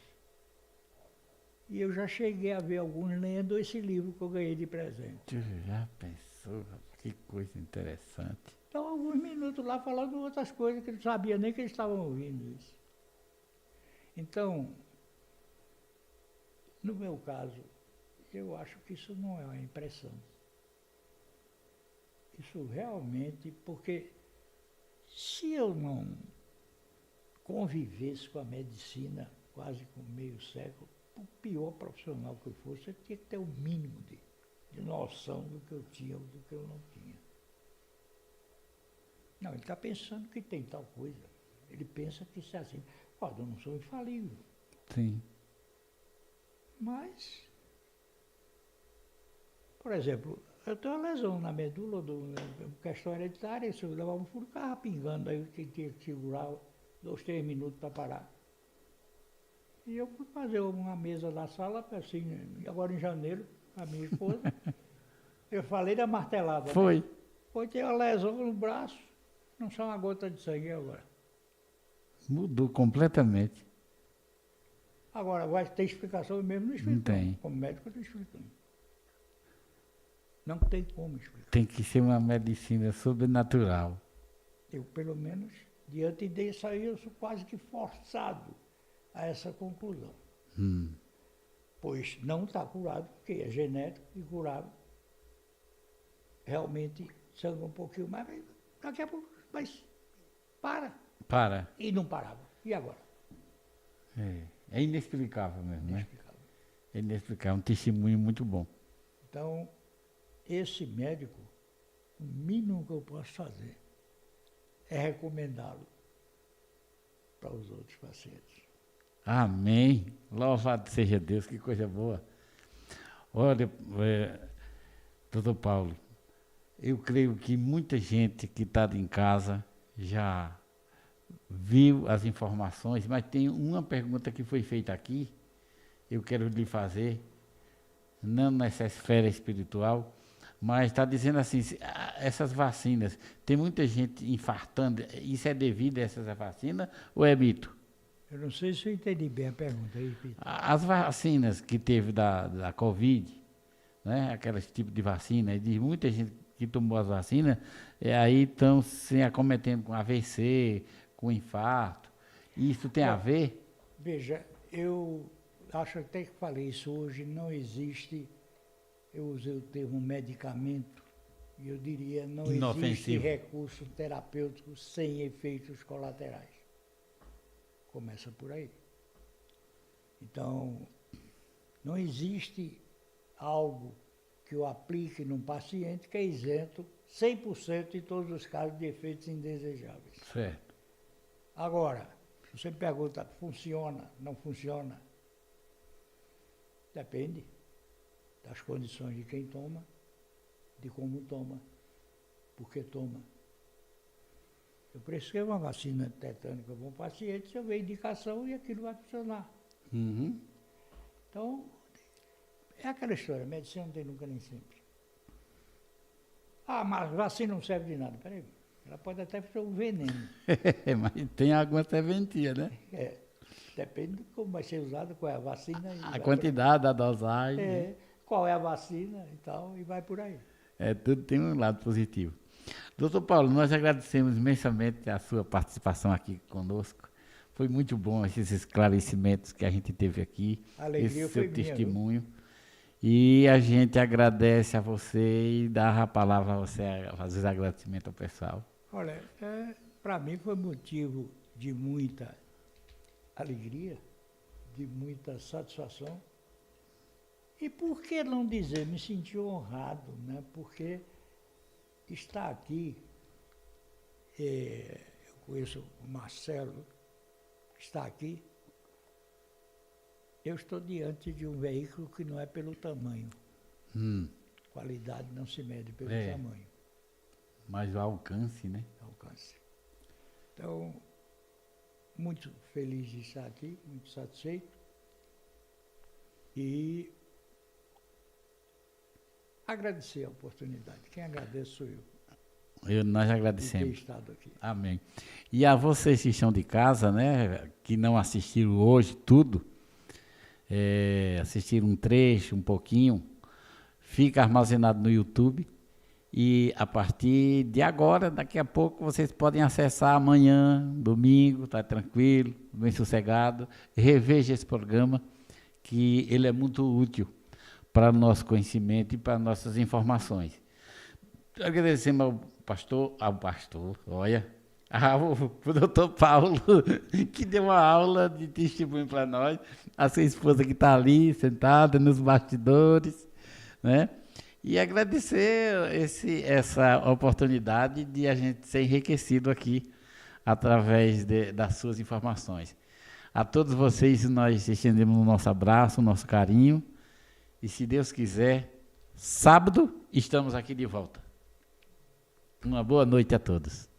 E eu já cheguei a ver alguns lendo esse livro que eu ganhei de presente. Tu já pensou? Que coisa interessante. Então, alguns minutos lá falando outras coisas que eu não sabia nem que eles estavam ouvindo isso. Então, no meu caso, eu acho que isso não é uma impressão. Isso realmente, porque se eu não convivesse com a medicina quase com meio século, o pior profissional que eu fosse, eu tinha que ter o mínimo de noção do que eu tinha ou do que eu não tinha. Não, ele está pensando que tem tal coisa. Ele pensa que isso é assim. Olha, eu não sou infalível. Sim. Mas, por exemplo, eu tenho uma lesão na medula, questão hereditária, se eu levar um furo, ficava pingando, aí eu tinha que segurar 2, 3 minutos para parar. E eu fui fazer uma mesa na sala, assim, agora em janeiro, a minha esposa, eu falei da martelada. Foi. Né? Foi ter uma lesão no braço, não só uma gota de sangue agora. Mudou completamente. Agora, vai ter explicação, eu mesmo não explico. Não tem. Como médico, eu estou explicando. Não tem como explicar. Tem que ser uma medicina sobrenatural. Eu, pelo menos, diante disso aí, eu sou quase que forçado a essa conclusão. Pois não está curado, porque é genético e curável. Realmente sangra um pouquinho mais, mas daqui a pouco, mas para. Para. E não parava. E agora? É inexplicável mesmo, né? Inexplicável. É inexplicável. Um testemunho muito bom. Então, esse médico, o mínimo que eu posso fazer é recomendá-lo para os outros pacientes. Amém. Louvado seja Deus, que coisa boa. Olha, doutor Paulo, eu creio que muita gente que está em casa já viu as informações, mas tem uma pergunta que foi feita aqui, eu quero lhe fazer, não nessa esfera espiritual, mas está dizendo assim, essas vacinas, tem muita gente infartando, isso é devido a essas vacinas ou é mito? Eu não sei se eu entendi bem a pergunta aí, Peter. As vacinas que teve da Covid, né, aqueles tipos de vacina, de muita gente que tomou as vacinas, aí estão se acometendo com AVC, com infarto. Isso tem a ver? Veja, eu acho até que falei isso hoje, não existe, eu usei o termo medicamento eu diria, não existe Inofensivo. recurso terapêutico sem efeitos colaterais. Começa por aí. Então, não existe algo que eu aplique num paciente que é isento 100% em todos os casos de efeitos indesejáveis. Certo. Agora, se você me pergunta, funciona, não funciona? Depende das condições de quem toma, de como toma, por que toma. Eu prescrevo uma vacina tetânica para um paciente, se eu ver indicação e aquilo vai funcionar. Uhum. Então, é aquela história, medicina não tem nunca nem sempre. Ah, mas vacina não serve de nada. Peraí, ela pode até ser um veneno. Mas tem alguma serventia, né? É, depende de como vai ser usada, qual é a vacina. A quantidade, a dosagem. Qual é a vacina e tal, e vai por aí. Tudo tem um lado positivo. Doutor Paulo, nós agradecemos imensamente a sua participação aqui conosco. Foi muito bom esses esclarecimentos que a gente teve aqui, A alegria esse foi seu minha, testemunho. E a gente agradece a você e dá a palavra a você, fazer os agradecimentos ao pessoal. Olha, para mim foi motivo de muita alegria, de muita satisfação. E por que não dizer, me senti honrado, né? Porque está aqui, eu conheço o Marcelo, está aqui, eu estou diante de um veículo que não é pelo tamanho. Qualidade não se mede pelo tamanho. Mas o alcance, né? Alcance. Então, muito feliz de estar aqui, muito satisfeito. E agradecer a oportunidade. Quem agradece sou eu. Nós De agradecemos. ter estado aqui. Amém. E a vocês que estão de casa, né, que não assistiram hoje tudo, assistiram um trecho, um pouquinho, fica armazenado no YouTube e a partir de agora, daqui a pouco, vocês podem acessar amanhã, domingo, tá tranquilo, bem sossegado, reveja esse programa, que ele é muito útil para o nosso conhecimento e para nossas informações. Agradecemos ao pastor, olha, o doutor Paulo, que deu uma aula de testemunho para nós, a sua esposa que está ali, sentada nos bastidores, né? E agradecer essa oportunidade de a gente ser enriquecido aqui através das suas informações. A todos vocês, nós estendemos o nosso abraço, o nosso carinho, e se Deus quiser, sábado estamos aqui de volta. Uma boa noite a todos.